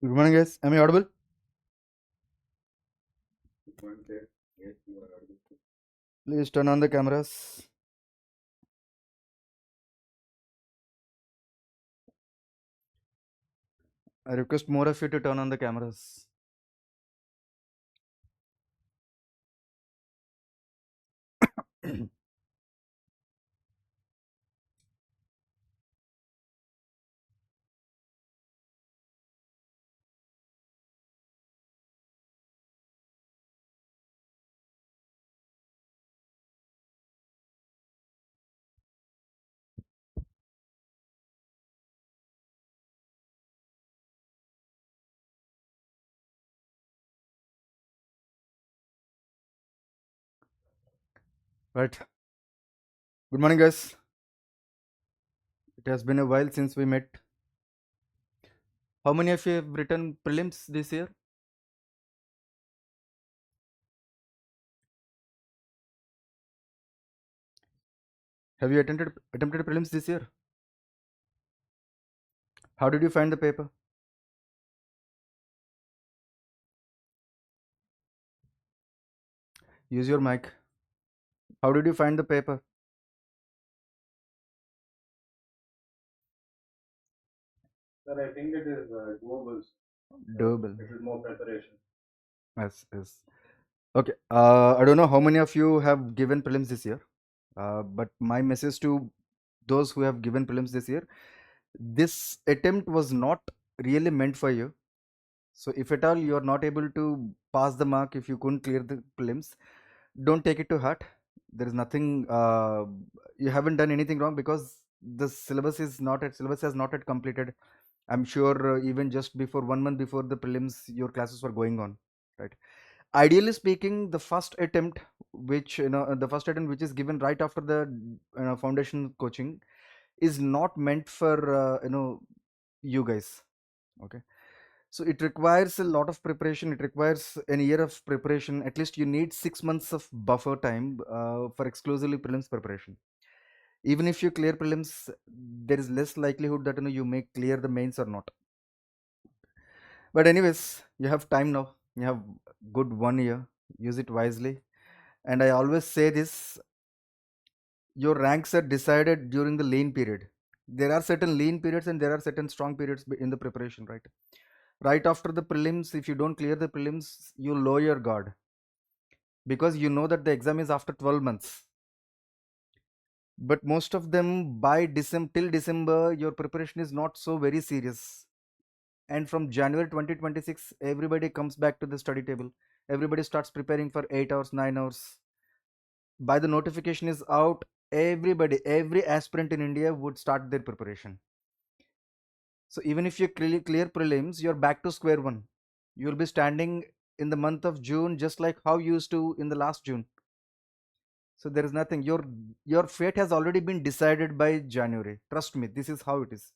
Good morning, guys. Am I audible? Please turn on the cameras. I request more of you to turn on the cameras. Right. Good morning, guys. It has been a while since we met. How many of you have written prelims this year? Have you attempted prelims this year? How did you find the paper? Use your mic. How did you find the paper? Sir, I think it is doable. Doable. It is more preparation. Yes, yes. Okay. I don't know how many of you have given prelims this year, but my message to those who have given prelims this year, this attempt was not really meant for you. So if at all you are not able to pass the mark, if you couldn't clear the prelims, don't take it to heart. There is nothing. You haven't done anything wrong because the syllabus has not yet completed. I'm sure even just before 1 month before the prelims, your classes were going on, right? Ideally speaking, the first attempt, the first attempt which is given right after the foundation coaching, is not meant for you guys. Okay, so it requires a lot of preparation. It requires an year of preparation. At least you need 6 months of buffer time for exclusively prelims preparation. Even if you clear prelims, there is less likelihood that you may clear the mains or not. But anyways, you have time now. You have good 1 year. Use it wisely. And I always say this: your ranks are decided during the lean period. There are certain lean periods and there are certain strong periods in the preparation, right? Right after the prelims, if you don't clear the prelims, you lower your guard because you know that the exam is after 12 months. But most of them by December till December, your preparation is not so very serious. And from January 2026, everybody comes back to the study table. Everybody starts preparing for 8 hours, 9 hours. By the notification is out, every aspirant in India would start their preparation. So even if you clear prelims, you're back to square one. You'll be standing in the month of June just like how you used to in the last June. So there is nothing. Your fate has already been decided by January. Trust me, this is how it is.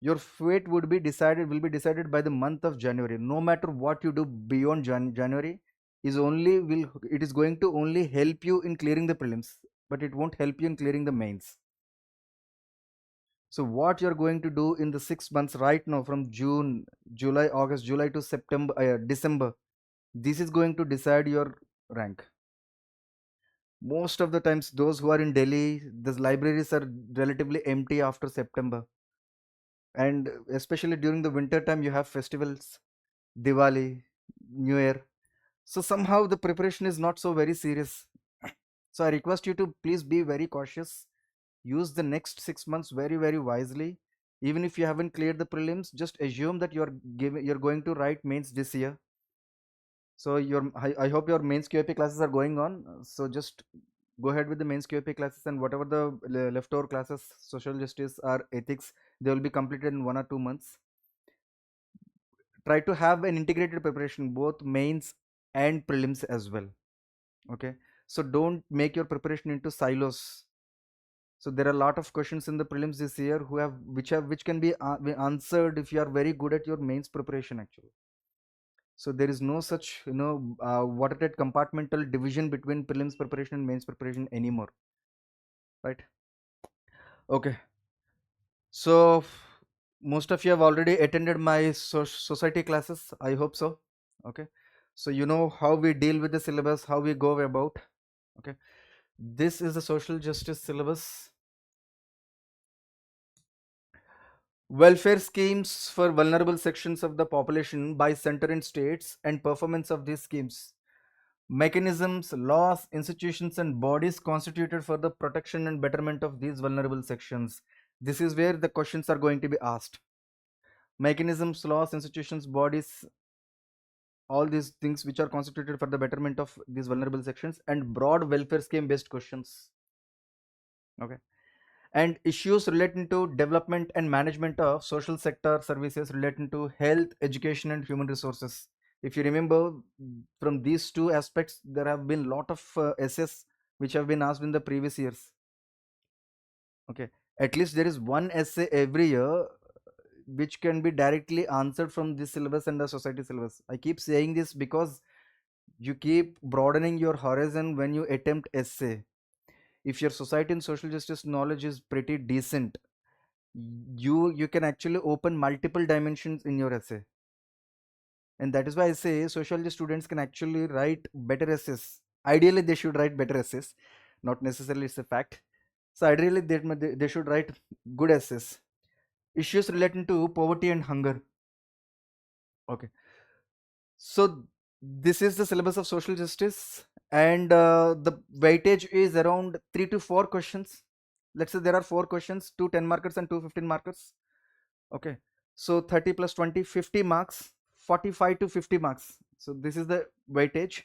Your fate will be decided by the month of January. No matter what you do beyond January, it is going to only help you in clearing the prelims, but it won't help you in clearing the mains. So what you're going to do in the 6 months right now, from June, July, August, July to September, December, this is going to decide your rank. Most of the times, those who are in Delhi, the libraries are relatively empty after September, and especially during the winter time, you have festivals, Diwali, New Year. So somehow the preparation is not so very serious. So I request you to please be very cautious. Use the next 6 months very very wisely. Even if you haven't cleared the prelims, just assume that you're going to write mains this year. So I hope your mains QAP classes are going on. So just go ahead with the mains QAP classes, and whatever the leftover classes, social justice or ethics, they will be completed in 1 or 2 months. Try to have an integrated preparation, both mains and prelims as well. Okay, so don't make your preparation into silos. So there are a lot of questions in the prelims this year which can be answered if you are very good at your mains preparation actually. So there is no such watertight compartmental division between prelims preparation and mains preparation anymore, right? Okay, so most of you have already attended my society classes, I hope so. Okay, so you know how we deal with the syllabus, how we go about. Okay, this is the social justice syllabus. Welfare schemes for vulnerable sections of the population by center and states, and performance of these schemes. Mechanisms, laws, institutions, and bodies constituted for the protection and betterment of these vulnerable sections. This is where the questions are going to be asked. Mechanisms, laws, institutions, bodies, all these things which are constituted for the betterment of these vulnerable sections, and broad welfare scheme based questions. Okay, and issues relating to development and management of social sector services relating to health, education, and human resources. If you remember, from these two aspects there have been lot of essays which have been asked in the previous years. Okay, at least there is one essay every year which can be directly answered from this syllabus and the society syllabus. I keep saying this because you keep broadening your horizon when you attempt essay. If your society and social justice knowledge is pretty decent, you can actually open multiple dimensions in your essay. And that is why I say sociology students can actually write better essays. Ideally they should write better essays, not necessarily it's a fact. So ideally they should write good essays. Issues relating to poverty and hunger. Okay, so this is the syllabus of social justice, and the weightage is around 3 to 4 questions. Let's say there are 4 questions, 2 10 markers and 2 15 markers. Okay, so 30 plus 20 50 marks, 45 to 50 marks. So this is the weightage.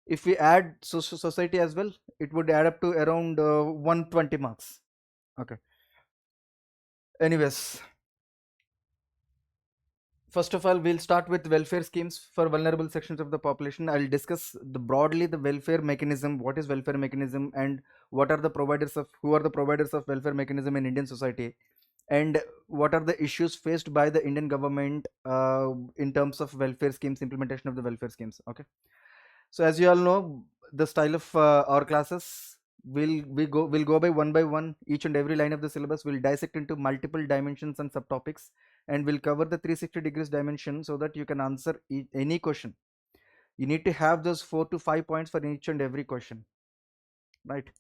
If we add society as well, it would add up to around 120 marks. Okay, anyways, first of all, we'll start with welfare schemes for vulnerable sections of the population. I'll discuss broadly the welfare mechanism, what is welfare mechanism, and what are the providers of who are the providers of welfare mechanism in Indian society, and what are the issues faced by the Indian government in terms of welfare schemes, implementation of the welfare schemes. Okay, so as you all know, the style of our classes will go by one. Each and every line of the syllabus will dissect into multiple dimensions and subtopics, and will cover the 360 degrees dimension so that you can answer any question. You need to have those 4 to 5 points for each and every question, right?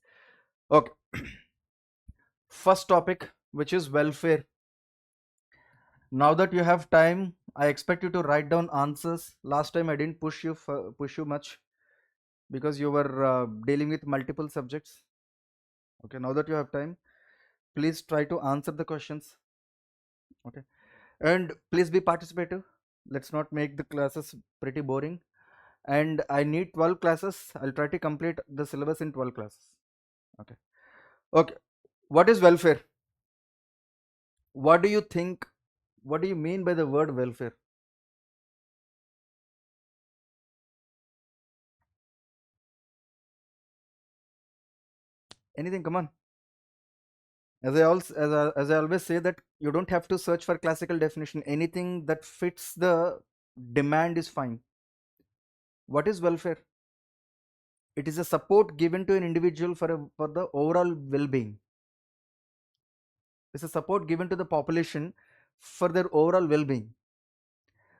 Okay, first topic, which is welfare. Now that you have time, I expect you to write down answers. Last time I didn't push you much because you were dealing with multiple subjects. Okay, now that you have time, please try to answer the questions. Okay, and please be participative. Let's not make the classes pretty boring. And I need 12 classes. I'll try to complete the syllabus in 12 classes. Okay, okay, what is welfare? What do you think? What do you mean by the word welfare? Anything? Come on. As I always say that you don't have to search for classical definition. Anything that fits the demand is fine. What is welfare? It is a support given to an individual for the overall well-being. It's a support given to the population for their overall well-being.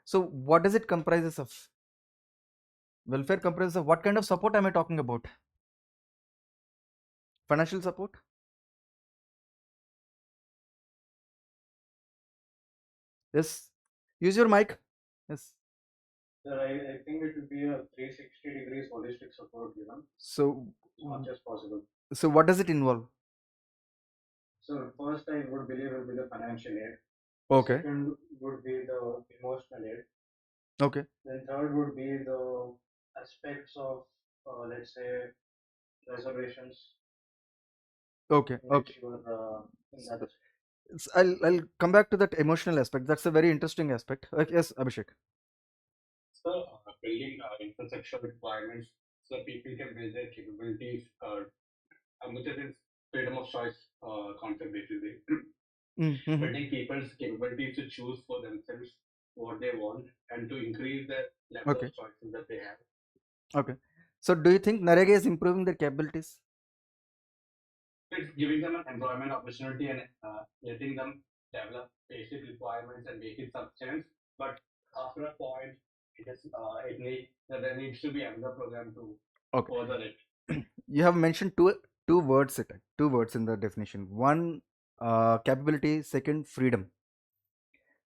So what does it comprises of? Welfare comprises of what kind of support am I talking about? Financial support? Yes. Use your mic. Yes. Sir, I think it would be a 360 degrees holistic support given So as much as possible. so what does it involve? So first I would believe it would be the financial aid. Okay. Second would be the emotional aid. Okay. Then third would be the aspects of let's say reservations Okay. in Okay. which you are in that. I'll come back to that emotional aspect. That's a very interesting aspect. Yes, Abhishek. So, building infrastructure requirements so people can build their capabilities, which is its freedom of choice concept basically. Mm-hmm. Building people's capabilities to choose for themselves what they want and to increase the level of Okay. choices that they have. Okay. So do you think Narega is improving their capabilities? It's giving them an employment opportunity and letting them develop basic requirements and make it substance. But after a point, there needs to be another program to Okay. further it. You have mentioned two words, two words in the definition. One, capability. Second, freedom.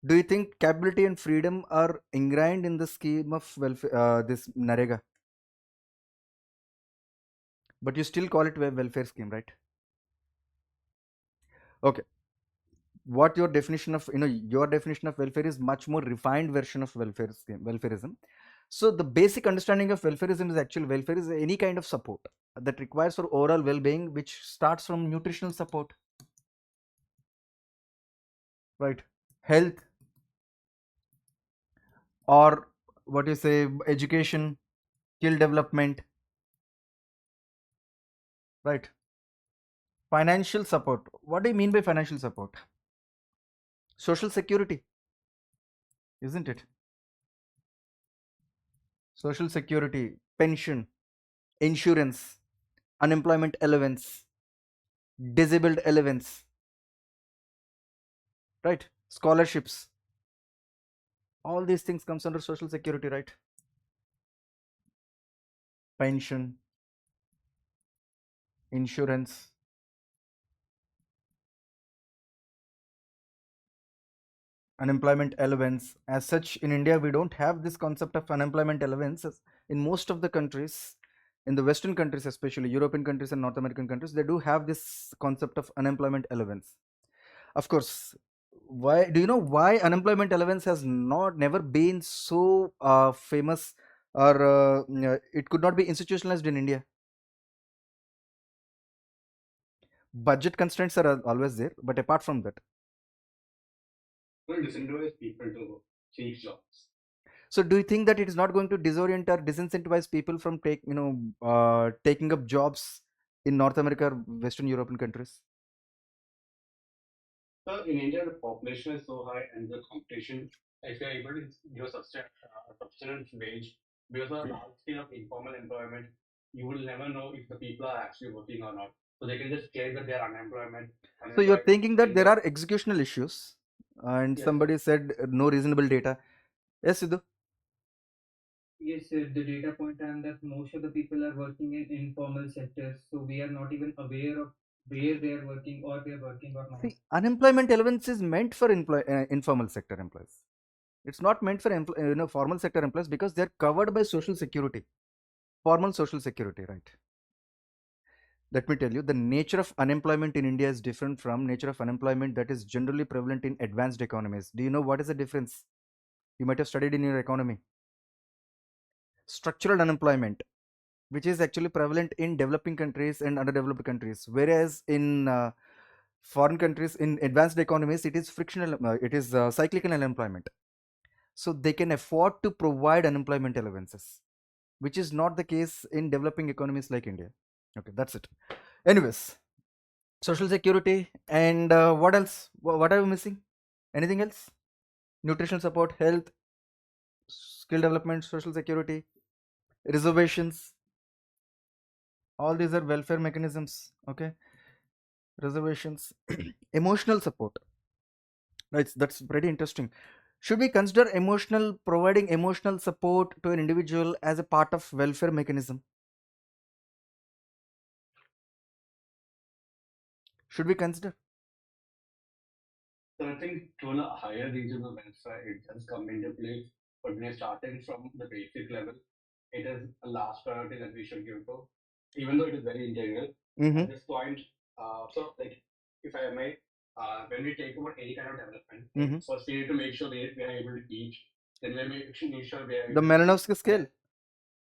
Do you think capability and freedom are ingrained in the scheme of welfare, this Narega? But you still call it a welfare scheme, right? Okay. What your definition of, your definition of welfare is much more refined version of welfare scheme, welfareism. So the basic understanding of welfareism is actual welfare is any kind of support that requires for overall well-being, which starts from nutritional support, right? Health, or what you say, education, skill development, right? Financial support. What do you mean by financial support? Social security, isn't it? Social security, pension, insurance, unemployment allowance, disabled allowance, right? Scholarships. All these things comes under social security, right? Pension, insurance, unemployment allowance. As such, in India we don't have this concept of unemployment allowance. In most of the countries, in the western countries, especially European countries and North American countries, they do have this concept of unemployment allowance. Of course, why do you know why unemployment allowance has not never been so famous, or it could not be institutionalized in India? Budget constraints are always there, but apart from that, Will disincentivize people to change jobs. so do you think that it is not going to disorient or disincentivize people from taking up jobs in North America or Western European countries? So in India, the population is so high and the competition, if you're able to give a subsistence wage, because of a large scale of informal employment, you will never know if the people are actually working or not. So they can just claim that they're So you're unemployed, thinking that and there are executional issues, and yes, somebody said no reasonable data. Yes, Sidhu. Yes, the data point and that most of the people are working in informal sectors, so we are not even aware of where they are working or they are working or not. See, unemployment allowance is meant for informal sector employees. It's not meant for formal sector employees because they're covered by social security, formal social security, right? Let me tell you, the nature of unemployment in India is different from nature of unemployment that is generally prevalent in advanced economies. Do you know what is the difference? You might have studied in your economy. Structural unemployment, which is actually prevalent in developing countries and underdeveloped countries, whereas in foreign countries, in advanced economies, it is frictional, it is cyclical unemployment. So they can afford to provide unemployment allowances, which is not the case in developing economies like India. Okay, that's it. Anyways, social security, and what else? What are we missing? Anything else? Nutrition support, health, skill development, social security, reservations. All these are welfare mechanisms. Okay, reservations, emotional support. Right, that's pretty interesting. Should we consider providing emotional support to an individual as a part of welfare mechanism? Should we consider? so I think to a higher regional welfare, it does come into place. But when you're starting from the basic level, it is a last priority that we should give to, even though it is very integral. Mm-hmm. At this point, so like if I may, when we take over any kind of development, Mm-hmm. first we need to make sure we are able to teach. Then we make sure we are The able to see. Malinowski scale.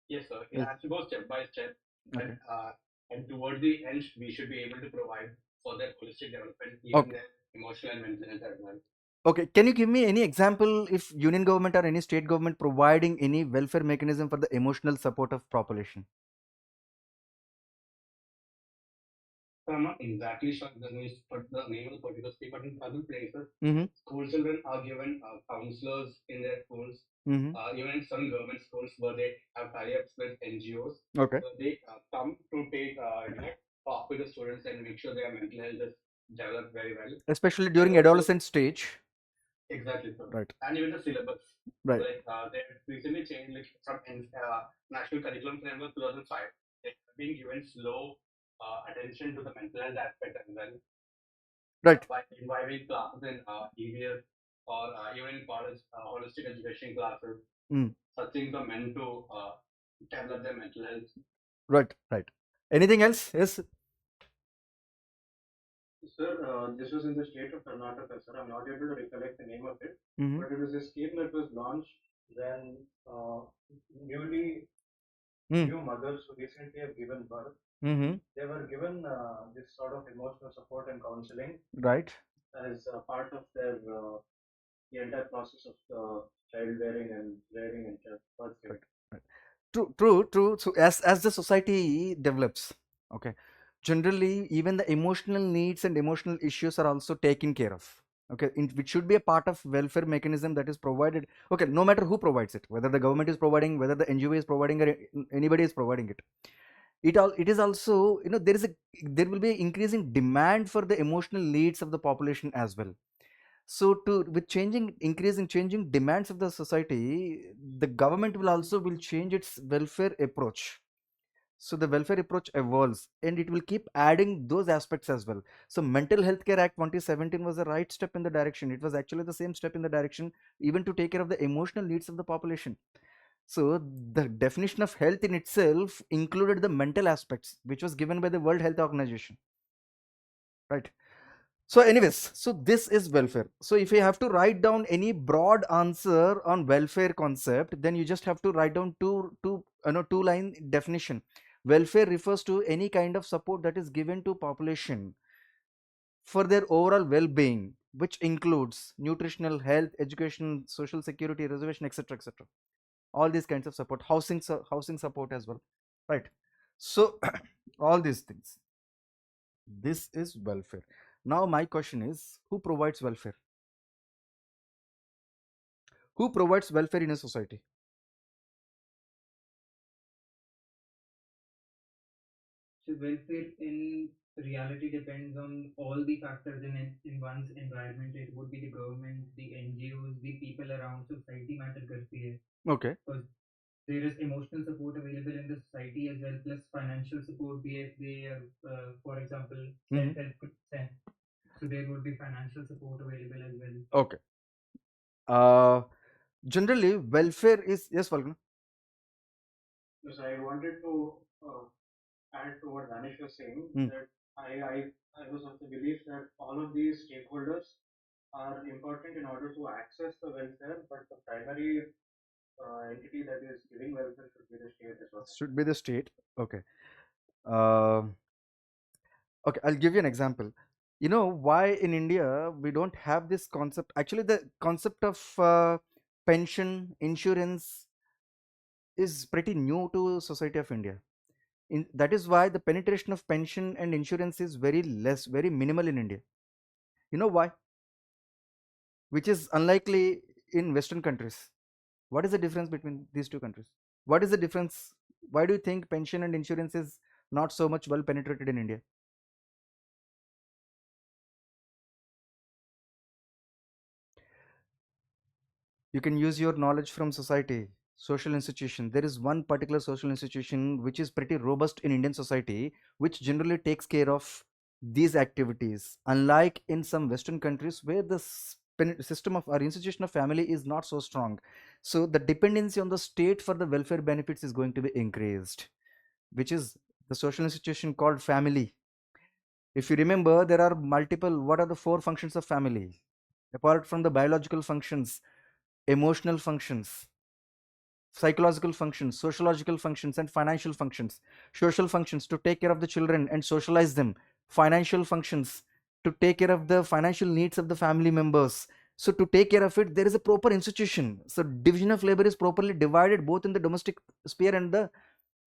Yes, sir. It Yes. has to go step by step, Okay. and toward the end, we should be able to provide for their holistic development, even Okay. their emotional and mental health as well. Okay. Can you give me any example if union government or any state government providing any welfare mechanism for the emotional support of population? So I'm not exactly sure the name, but the name of the particular state, but in other places, Mm-hmm. school children are given counselors in their schools. Mm-hmm. Even in some government schools where they have tie-ups with NGOs, Okay. they come to take talk with the students and make sure their mental health is developed very well. Especially And during also, adolescent stage. exactly, sir. Right. And even the syllabus, Right. like they recently changed like from National Curriculum Framework 2005. They have been given slow attention to the mental health aspect as well Right. by involving classes in EVS or even in college holistic education classes. Mm. Such things are meant to develop their mental health. Right. Right. Anything else? Yes. Sir, this was in the state of Karnataka, sir. I'm not able to recollect the name of it, Mm-hmm. but it was a scheme that was launched when newly Mm. new mothers who recently have given birth, Mm-hmm. they were given this sort of emotional support and counseling Right. as a part of their the entire process of childbearing and rearing and birth. Right. Right. True. True. True. So as the society develops, okay, generally even the emotional needs and emotional issues are also taken care of. Okay, which should be a part of welfare mechanism that is provided. Okay, no matter who provides it, whether the government is providing, whether the NGO is providing, or anybody is providing it. It is also, there will be an increasing demand for the emotional needs of the population as well. So to with changing demands of the society, the government will also will change its welfare approach. So the welfare approach evolves and it will keep adding those aspects as well. So Mental Health Care Act 2017 was the right step in the direction. It was actually the same step in the direction even to take care of the emotional needs of the population. So the definition of health in itself included the mental aspects, which was given by the World Health Organization, right? So anyways, so this is welfare. So if you have to write down any broad answer on welfare concept, then you just have to write down two line definition. Welfare refers to any kind of support that is given to population for their overall well-being, which includes nutritional, health, education, social security, reservation, etc., etc. All these kinds of support, housing support as well, right? So all these things, this is welfare. Now my question is, who provides welfare? Who provides welfare in a society? So welfare in reality depends on all the factors in one's environment. It would be the government, the NGOs, the people around. Society matter करती है Okay. because there is emotional support available in the society as well, plus financial support. Be if they are, for example, Mhm. self-help groups, so there would be financial support available as well. Okay. uh Generally welfare is, yes, Falguna. Yes, I wanted to add to what Danish was saying Mm. that I was of the belief that all of these stakeholders are important in order to access the welfare, but the primary entity that is giving welfare should be the state as well. Should be the state. Okay. uh, okay, I'll give you an example. You know why in India we don't have this concept? Actually the concept of pension insurance is pretty new to society of India. That is why the penetration of pension and insurance is very less, very minimal in India. You know why? Which is unlikely in Western countries. What is the difference between these two countries? What is the difference? Why do you think pension and insurance is not so much well penetrated in India? You can use your knowledge from society, social institution. There is one particular social institution which is pretty robust in Indian society, which generally takes care of these activities. Unlike in some Western countries where the system of our institution of family is not so strong. So the dependency on the state for the welfare benefits is going to be increased, which is the social institution called family. If you remember, there are multiple, what are the four functions of family? Apart from the biological functions, emotional functions, psychological functions, sociological functions, and financial functions. Social functions to take care of the children and socialize them. Financial functions to take care of the financial needs of the family members. So to take care of it, there is a proper institution. So division of labor is properly divided both in the domestic sphere and the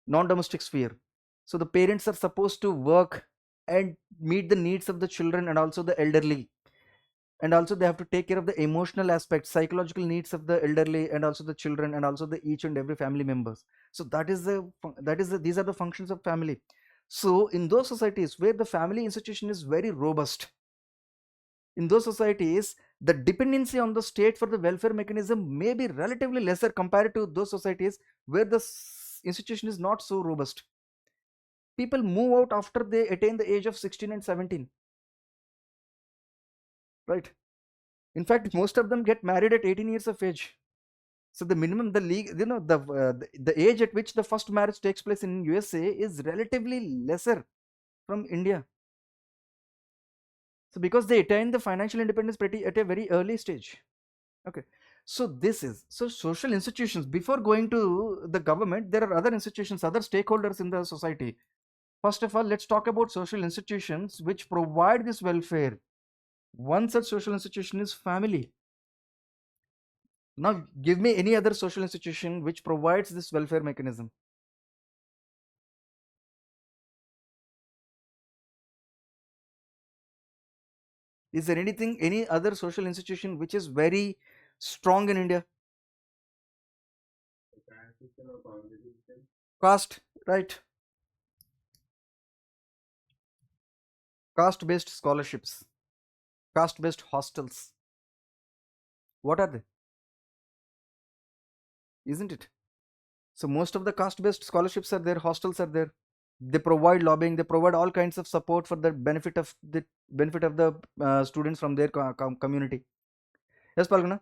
non-domestic sphere. So the parents are supposed to work and meet the needs of the children and also the elderly, and also they have to take care of the emotional aspects, psychological needs of the elderly and also the children and also the each and every family members. So these are the functions of family. So in those societies where the family institution is very robust, in those societies, the dependency on the state for the welfare mechanism may be relatively lesser compared to those societies where the institution is not so robust. People move out after they attain the age of 16 and 17, right? In fact, most of them get married at 18 years of age. So the minimum, the league, the age at which the first marriage takes place in USA is relatively lesser from India. So because they attain the financial independence pretty at a very early stage. Okay. So this is, so social institutions, before going to the government, there are other institutions, other stakeholders in the society. First of all, let's talk about social institutions which provide this welfare. One such social institution is family. Now give me any other social institution which provides this welfare mechanism. Is there anything, any other social institution which is very strong in India? Caste, right? Caste based scholarships, caste based hostels. What are they? Isn't it? So most of the caste based scholarships are there, hostels are there. They provide lobbying, they provide all kinds of support for the benefit of the students from their community. Yes, Palguna?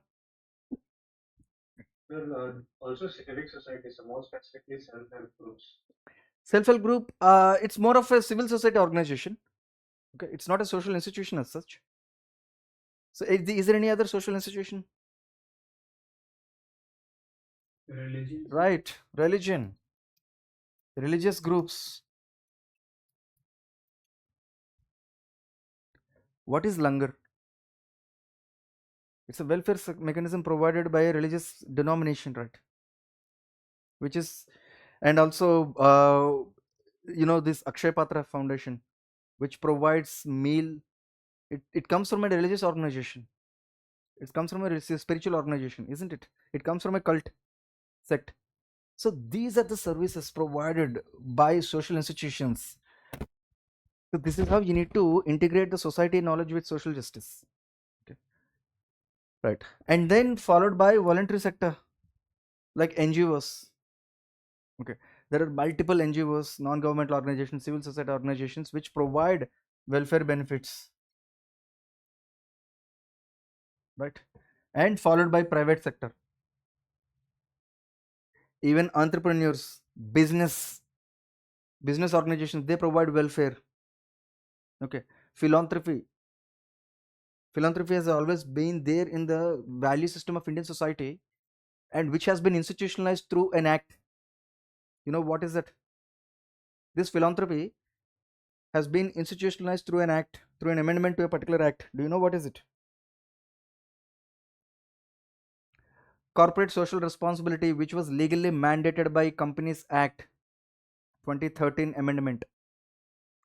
Also, civic societies, more specifically self-help groups. Self-help group, it's more of a civil society organization. Okay, it's not a social institution as such. So is there any other social institution? Religion. Right, religion, religious groups. What is langar? It's a welfare mechanism provided by a religious denomination, right? Which is, and also, this Akshay Patra Foundation, which provides meal. It comes from a religious organization. It comes from a spiritual organization, isn't it? It comes from a cult sect. So these are the services provided by social institutions. So this is how you need to integrate the society knowledge with social justice. Okay. Right. And then followed by voluntary sector like NGOs. Okay. There are multiple NGOs, non-governmental organizations, civil society organizations which provide welfare benefits. Right. And followed by private sector. Even entrepreneurs, business organizations, they provide welfare. Okay. Philanthropy has always been there in the value system of Indian society, and which has been institutionalized through an act. You know what is that? This philanthropy has been institutionalized through an act, through an amendment to a particular act. Do you know what is it? Corporate social responsibility, which was legally mandated by Companies Act 2013 amendment.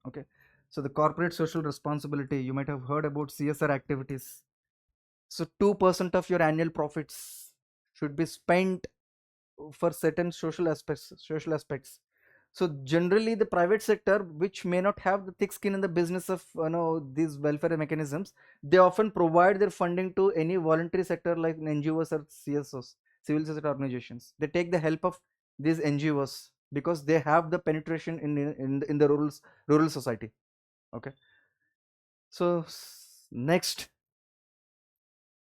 Okay. So the corporate social responsibility, you might have heard about CSR activities. So 2% of your annual profits should be spent for certain social aspects. So generally the private sector, which may not have the thick skin in the business of these welfare mechanisms, they often provide their funding to any voluntary sector like NGOs or CSOs, civil society organizations. They take the help of these NGOs because they have the penetration in the rural society. Okay. So next,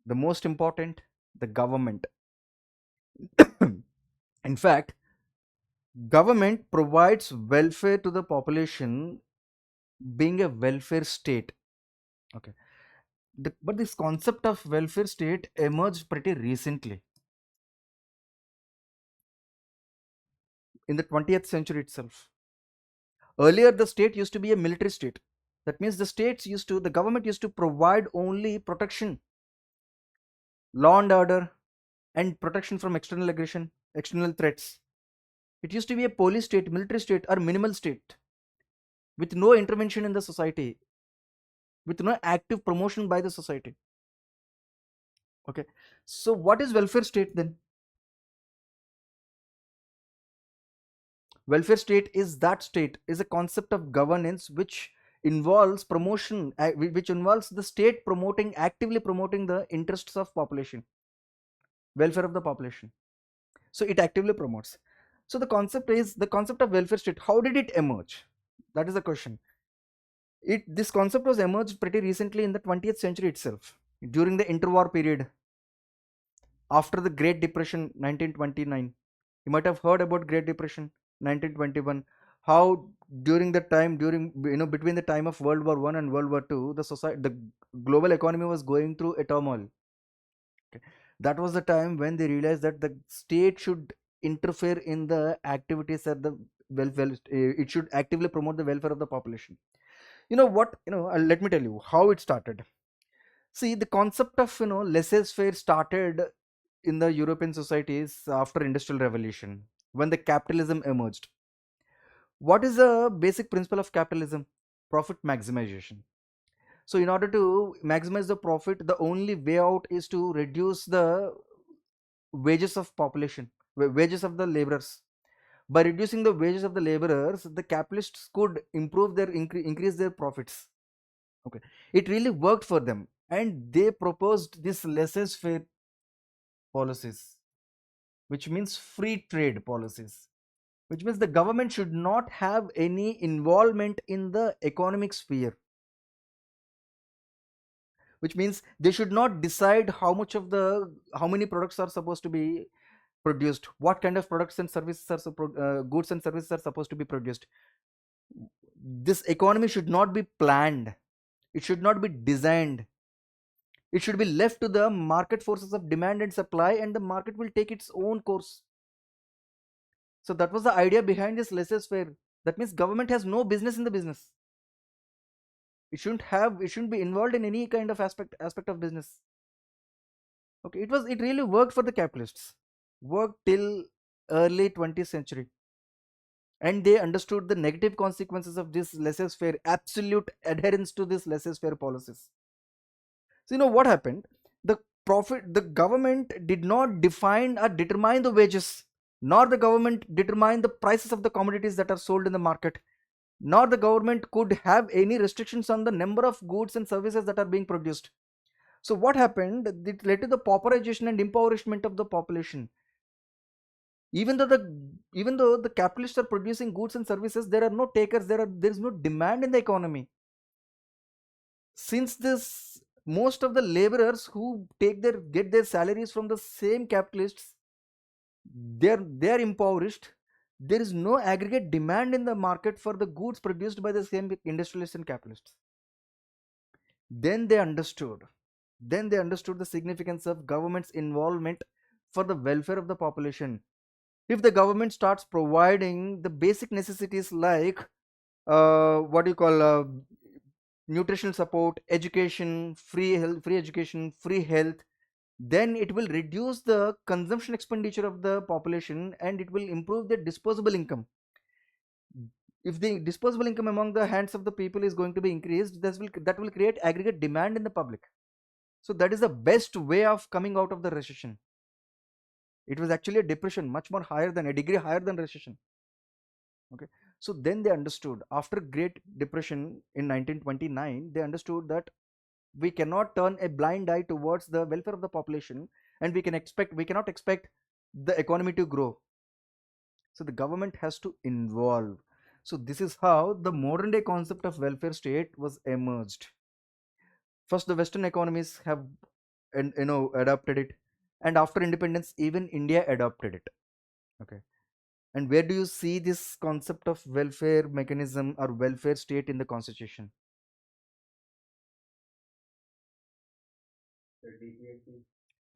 the most important, the government. In fact, government provides welfare to the population, being a welfare state. Okay. But this concept of welfare state emerged pretty recently in the 20th century itself. Earlier the state used to be a military state. That means the government used to provide only protection, law and order, and protection from external aggression, external threats. It used to be a police state, military state, or minimal state with no intervention in the society, with no active promotion by the society. Okay. So what is welfare state then? Welfare state is a concept of governance which involves promotion, which involves the state actively promoting the interests of population, welfare of the population. So it actively promotes. So the concept of welfare state. How did it emerge? That is the question. This concept was emerged pretty recently in the 20th century itself, during the interwar period after the Great Depression 1929. You might have heard about Great Depression 1921. How during the time, between the time of World War One and World War Two, the global economy was going through a turmoil. Okay. That was the time when they realized that the state should interfere in the activities at the welfare. It should actively promote the welfare of the population. You know what? Let me tell you how it started. See, the concept of laissez-faire started in the European societies after Industrial Revolution, when the capitalism emerged. What is the basic principle of capitalism? Profit maximization. So in order to maximize the profit, the only way out is to reduce the wages of population, wages of the laborers. By reducing the wages of the laborers, the capitalists could improve their increase their profits. Okay, it really worked for them, and they proposed this laissez-faire policies, which means free trade policies, which means the government should not have any involvement in the economic sphere, which means they should not decide how many products are supposed to be produced, what kind of products and services goods and services are supposed to be produced. This economy should not be planned, it should not be designed, it should be left to the market forces of demand and supply, and the market will take its own course. So that was the idea behind this laissez-faire. That means government has no business in the business. It shouldn't be involved in any kind of aspect of business. Okay, it really worked for the capitalists. Worked till early 20th century. And they understood the negative consequences of this laissez-faire, absolute adherence to this laissez-faire policies. So what happened? The government did not define or determine the wages, nor the government determine the prices of the commodities that are sold in the market, nor the government could have any restrictions on the number of goods and services that are being produced. So what happened? It led to the pauperization and impoverishment of the population. Even though the capitalists are producing goods and services, there are no takers, there is no demand in the economy. Since this, most of the laborers who get their salaries from the same capitalists, they are impoverished. There is no aggregate demand in the market for the goods produced by the same industrialists and capitalists. Then they understood the significance of government's involvement for the welfare of the population. If the government starts providing the basic necessities like what do you call nutritional support, education, free education, free health, then it will reduce the consumption expenditure of the population, and it will improve their disposable income. If the disposable income among the hands of the people is going to be increased, that will create aggregate demand in the public. So that is the best way of coming out of the recession. It was actually a depression, much more higher than a degree higher than recession. Okay, so then they understood, after Great Depression in 1929, they understood that we cannot turn a blind eye towards the welfare of the population, and we cannot expect the economy to grow. So the government has to involve. So this is how the modern day concept of welfare state was emerged. First, the Western economies have adopted it, and after independence, even India adopted it. Okay, and where do you see this concept of welfare mechanism or welfare state in the constitution? The DPSP.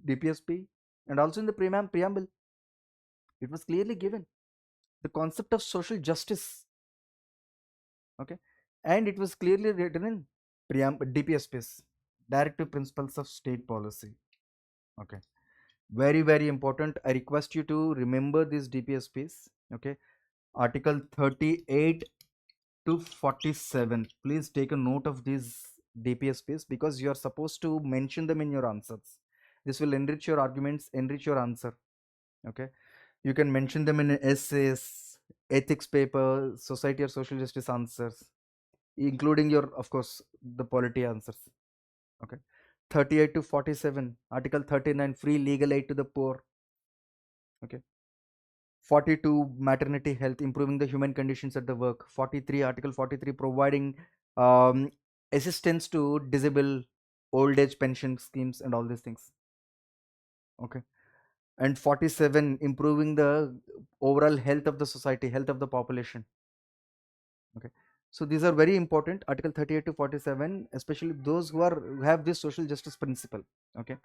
DPSP, and also in the preamble, it was clearly given the concept of social justice. Okay, and it was clearly written in DPSPs, directive principles of state policy. Okay, very very important. I request you to remember these DPSPs. Okay, article 38 to 47, please take a note of these DPSPs, because you are supposed to mention them in your answers. This will enrich your arguments, enrich your answer. Okay, you can mention them in essays, ethics paper, society or social justice answers. including your, of course, the polity answers. Okay. 38 to 47, Article 39, free legal aid to the poor. Okay. 42, maternity health, improving the human conditions at the work. 43, Article 43, providing um, assistance to disabled old age pension schemes and all these things. Okay. And 47, improving the overall health of the society, health of the population. Okay. So these are very important, Article 38 to 47, especially those who have this social justice principle. Okay.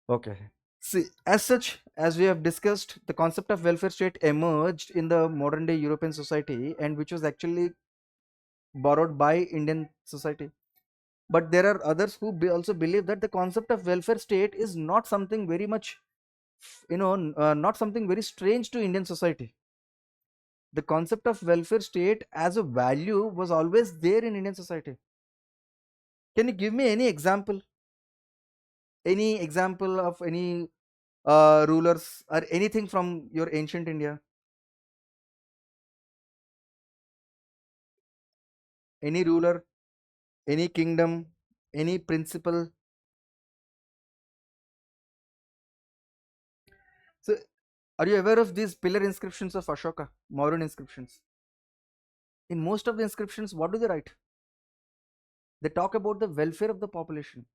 Okay. See, as such, as we have discussed, the concept of welfare state emerged in the modern day European society, and which was actually borrowed by Indian society. But there are others who also believe that the concept of welfare state is not something very much, not something very strange to Indian society. The concept of welfare state as a value was always there in Indian society. Can you give me any example? Any example of any rulers or anything from your ancient India? Any ruler, any kingdom, any principle? So, are you aware of these pillar inscriptions of Ashoka, Mauryan inscriptions? In most of the inscriptions, what do they write? They talk about the welfare of the population.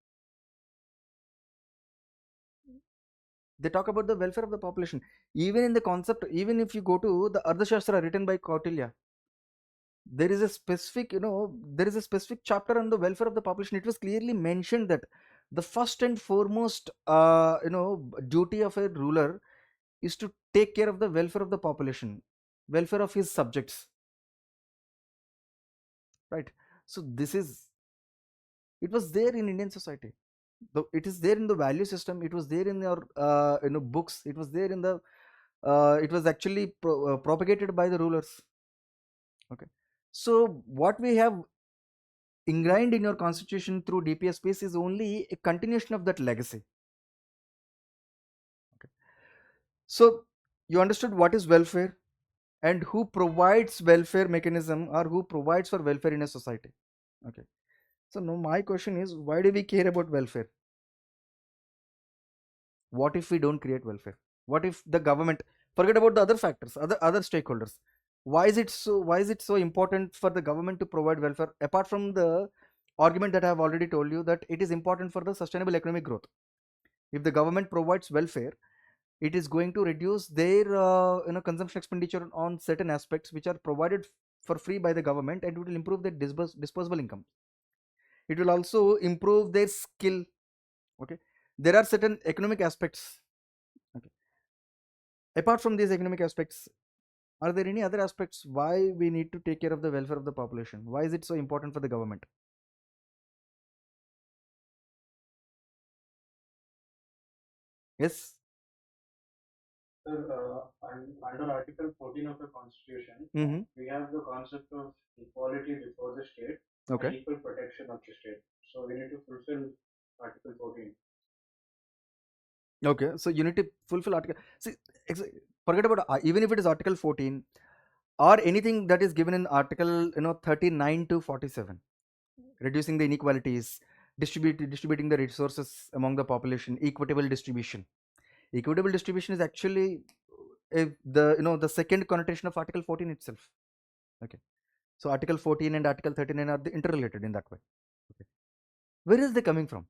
They talk about the welfare of the population. Even in the concept, even if you go to the Ardhashastra written by Kautilya, there is a specific, there is a specific chapter on the welfare of the population. It was clearly mentioned that the first and foremost, duty of a ruler is to take care of the welfare of the population, welfare of his subjects, right? So this is, it was there in Indian society. It is there in the value system. It was there in your books. It was there in the it was actually propagated by the rulers. Okay. So what we have ingrained in your constitution through DPSPs is only a continuation of that legacy. Okay. So you understood what is welfare and who provides welfare mechanism or who provides for welfare in a society. Okay. So now my question is, why do we care about welfare? What if we don't create welfare? What if the government, forget about the other factors, other stakeholders? Why is it so important for the government to provide welfare, apart from the argument that I have already told you, that it is important for the sustainable economic growth? If the government provides welfare, it is going to reduce their consumption expenditure on certain aspects which are provided for free by the government, and it will improve their disposable income. It will also improve their skill. Okay. There are certain economic aspects. Okay. Apart from these economic aspects, are there any other aspects why we need to take care of the welfare of the population? Why is it so important for the government? Yes. Sir, under Article 14 of the Constitution, Mm-hmm. we have the concept of equality before the state and Okay. equal protection of the state. So we need to fulfill Article 14. Okay. So you need to fulfill article. See, forget about even if it is Article 14 or anything that is given in Article 39 to 47, reducing the inequalities, distributing the resources among the population, equitable distribution. Equitable distribution is actually the second connotation of Article 14 itself. Okay. So Article 14 and Article 39 are interrelated in that way. Okay. Where is they coming from?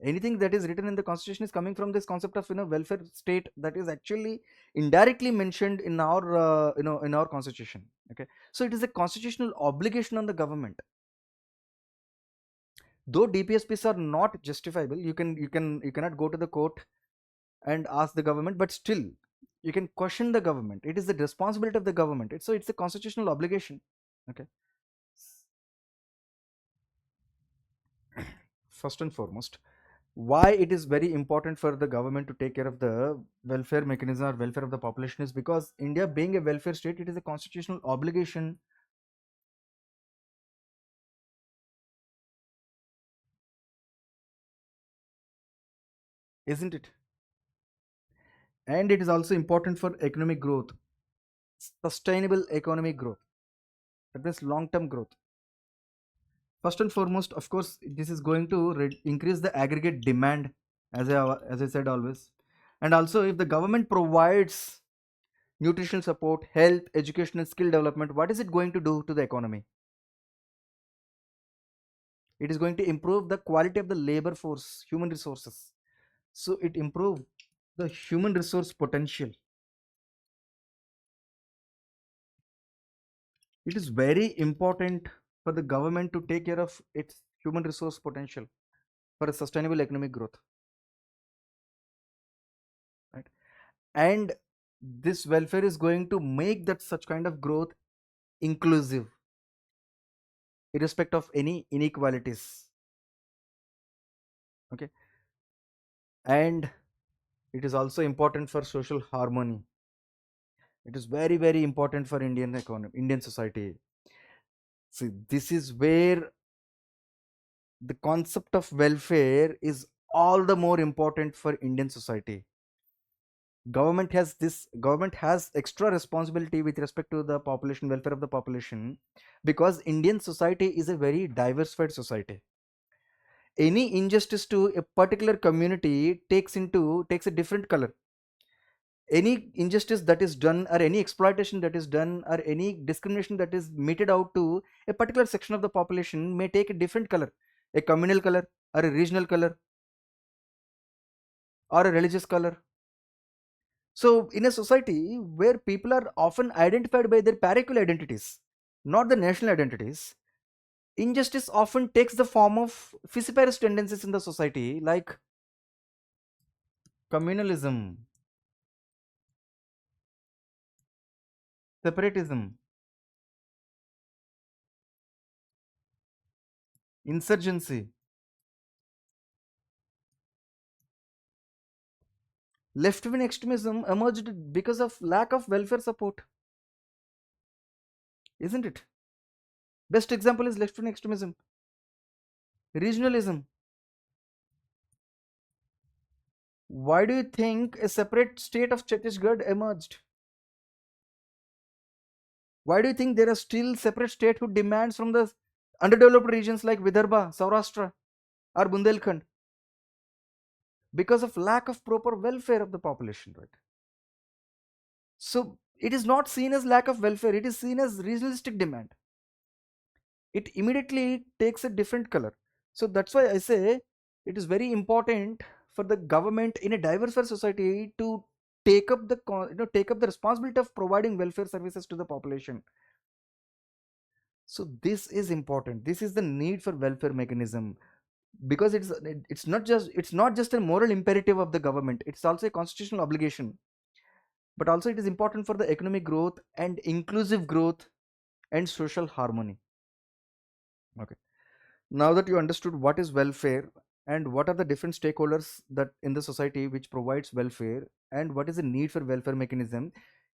Anything that is written in the constitution is coming from this concept of welfare state, that is actually indirectly mentioned in our in our constitution. Okay. So it is a constitutional obligation on the government. Though DPSPs are not justifiable, you cannot go to the court and ask the government, but still you can question the government. It is the responsibility of the government. It's a constitutional obligation. Okay. First and foremost, why it is very important for the government to take care of the welfare mechanism or welfare of the population is because India being a welfare state, it is a constitutional obligation, isn't it? And it is also important for economic growth. sustainable economic growth. That means long-term growth. First and foremost, of course, this is going to increase the aggregate demand, as I said always. And also, if the government provides nutritional support, health, education, and skill development, what is it going to do to the economy? It is going to improve the quality of the labor force, human resources. So it improve the human resource potential. It is very important for the government to take care of its human resource potential for a sustainable economic growth, right? And this welfare is going to make that such kind of growth inclusive, irrespective of any inequalities. Okay, and it is also important for social harmony. It is very, very important for Indian economy, Indian society. See, this is where the concept of welfare is all the more important for Indian society. Government has extra responsibility with respect to the population welfare of the population, because Indian society is a very diversified society. Any injustice to a particular community takes a different color. Any injustice that is done, or any exploitation that is done, or any discrimination that is meted out to a particular section of the population may take a different color, a communal color, or a regional color, or a religious color. So in a society where people are often identified by their parochial identities, not the national identities, injustice often takes the form of fissiparous tendencies in the society, like communalism, separatism, insurgency. Left-wing extremism emerged because of lack of welfare support, isn't it? Best example is left-wing extremism. Regionalism. Why do you think a separate state of Chhattisgarh emerged? Why do you think there are still separate statehood demands from the underdeveloped regions like Vidarbha, Saurashtra, or Bundelkhand? Because of lack of proper welfare of the population, right? So it is not seen as lack of welfare, it is seen as regionalistic demand. It immediately takes a different color. So that's why I say it is very important for the government in a diversified society to take up the responsibility of providing welfare services to the population. So this is important. This is the need for welfare mechanism, because it's not just a moral imperative of the government, it's also a constitutional obligation. But also it is important for the economic growth and inclusive growth and social harmony. Okay, now that you understood what is welfare and what are the different stakeholders that in the society which provides welfare, and what is the need for welfare mechanism,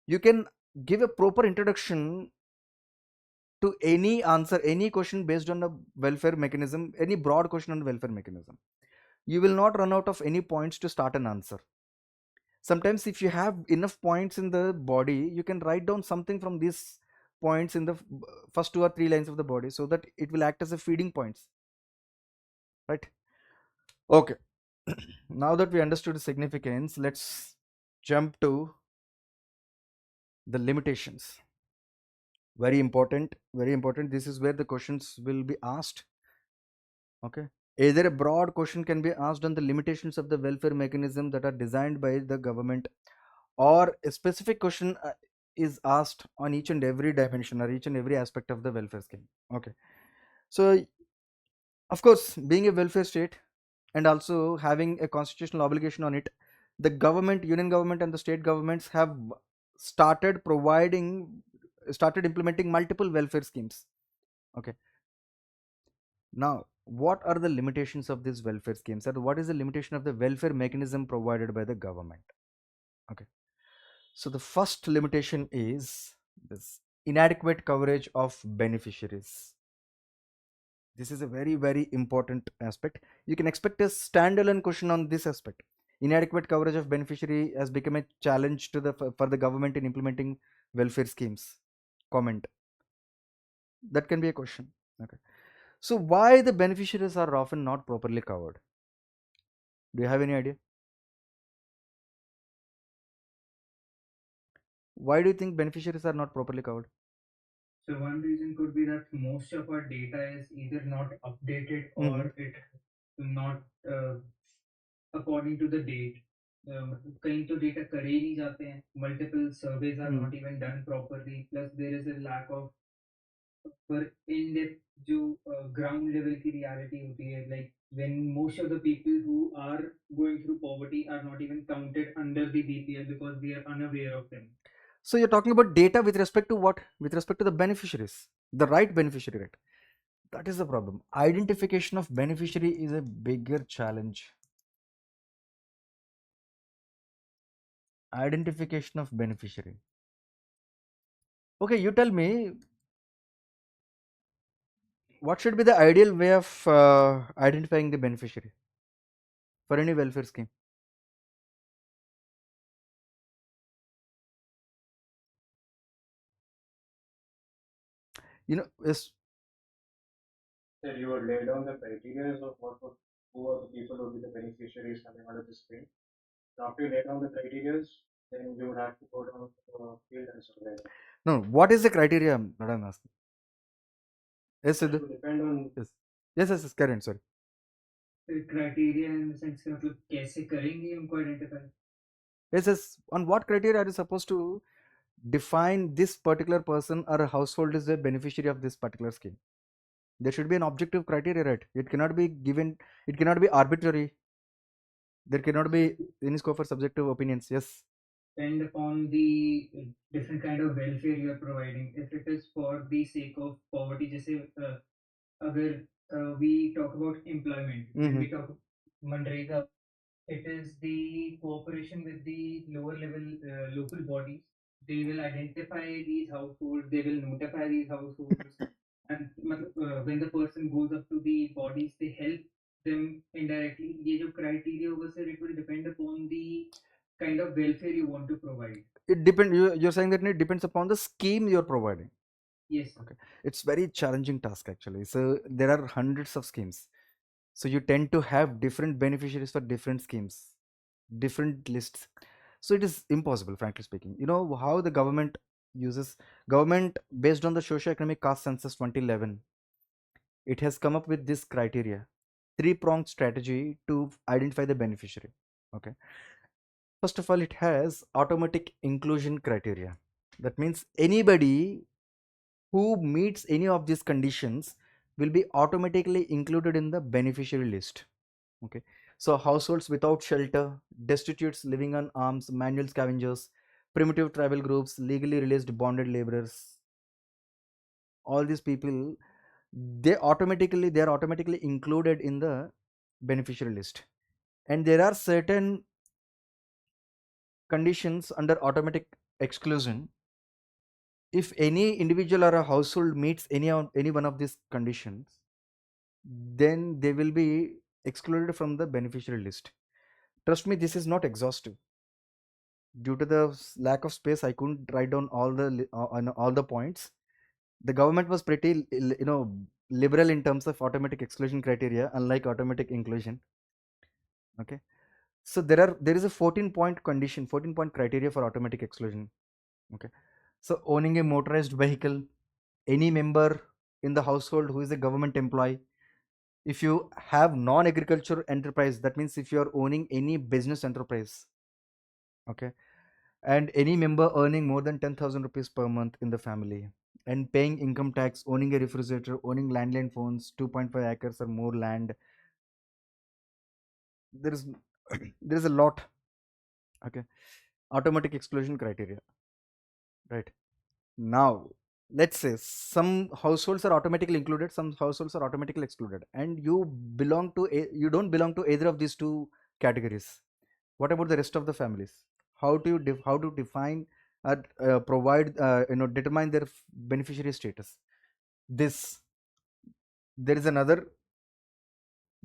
you can give a proper introduction to any question based on the welfare mechanism, any broad question on the welfare mechanism. You will not run out of any points to start an answer. Sometimes if you have enough points in the body, you can write down something from these points in the first 2 or 3 lines of the body, so that it will act as a feeding points, right? Okay. Now that we understood the significance, let's jump to the limitations. Very important, very important. This is where the questions will be asked. Okay, either a broad question can be asked on the limitations of the welfare mechanism that are designed by the government, or a specific question is asked on each and every dimension or each and every aspect of the welfare scheme. Okay, so of course, being a welfare state and also having a constitutional obligation on it, the government, union government and the state governments have started providing started implementing multiple welfare schemes. Okay, now what are the limitations of these welfare schemes, or what is the limitation of the welfare mechanism provided by the government? Okay, so the first limitation is this inadequate coverage of beneficiaries. This is a very, very important aspect. You can expect a standalone question on this aspect. Inadequate coverage of beneficiary has become a challenge to the for the government in implementing welfare schemes. Comment. That can be a question. Okay. So why the beneficiaries are often not properly covered? Do you have any idea? Why do you think beneficiaries are not properly covered? So one reason could be that most of our data is either not updated or it not according to the date. कहीं तो data करे ही नहीं जाते हैं, multiple surveys are not even done properly, plus there is a lack of पर in depth जो ground level की reality होती है, like when most of the people who are going through poverty are not even counted under the BPL because we are unaware of them. So you're talking about data with respect to what? With respect to the beneficiaries, the right beneficiary, right? That is the problem. Identification of beneficiary is a bigger challenge. Identification of beneficiary. Okay, you tell me, what should be the ideal way of identifying the beneficiary for any welfare scheme? You know, is That you would lay down the criteria of who are the people who will be the beneficiaries coming out of this scheme. After you lay down the criteria, then you would have to go down to the field and survey. no. What is the criteria that I'm asking? Yes, It Sidhu. will depend on Yes. Yes. Karen, sorry. Criteria in the sense कि मतलब कैसे करेंगे उनको identify. Yes. On what criteria are you supposed to define this particular person or a household is a beneficiary of this particular scheme? There should be an objective criteria, right? It cannot be given. It cannot be arbitrary. There cannot be any scope for subjective opinions. Yes. Depend upon the different kind of welfare you are providing. If it is for the sake of poverty, जैसे अगर we talk about employment, when we talk MNREGA, it is the cooperation with the lower level local bodies. They will identify these households, they will notify these households, and when the person goes up to the bodies, they help them indirectly. ये जो criteria होगा sir, it will depend upon the kind of welfare you want to provide. It depends. You're saying that it depends upon the scheme you're providing. Yes. Okay. It's very challenging task actually. So there are hundreds of schemes. So you tend to have different beneficiaries for different schemes, different lists. So it is impossible, frankly speaking. You know how the government uses government based on the socio-economic caste census 2011. It has come up with this criteria, three-pronged strategy to identify the beneficiary. Okay. First of all, it has automatic inclusion criteria. That means anybody who meets any of these conditions will be automatically included in the beneficiary list. Okay, so households without shelter, destitutes living on alms, manual scavengers, primitive tribal groups, legally released bonded laborers, all these people, they are automatically included in the beneficiary list. And there are certain conditions under automatic exclusion. If any individual or a household meets any one of these conditions, then they will be excluded from the beneficiary list. Trust me, this is not exhaustive. Due to the lack of space, I couldn't write down all the points. The government was pretty liberal in terms of automatic exclusion criteria, unlike automatic inclusion. Okay, so there is a 14 point criteria for automatic exclusion. Okay, so owning a motorized vehicle, any member in the household who is a government employee, if you have non-agriculture enterprise, that means if you are owning any business enterprise, okay, and any member earning more than 10,000 rupees per month in the family, and paying income tax, owning a refrigerator, owning landline phones, 2.5 acres or more land, there is there is a lot. Okay, automatic exclusion criteria, right? Now let's say some households are automatically included, some households are automatically excluded, and you don't belong to either of these two categories. What about the rest of the families? How to define provide determine their beneficiary status? This There is another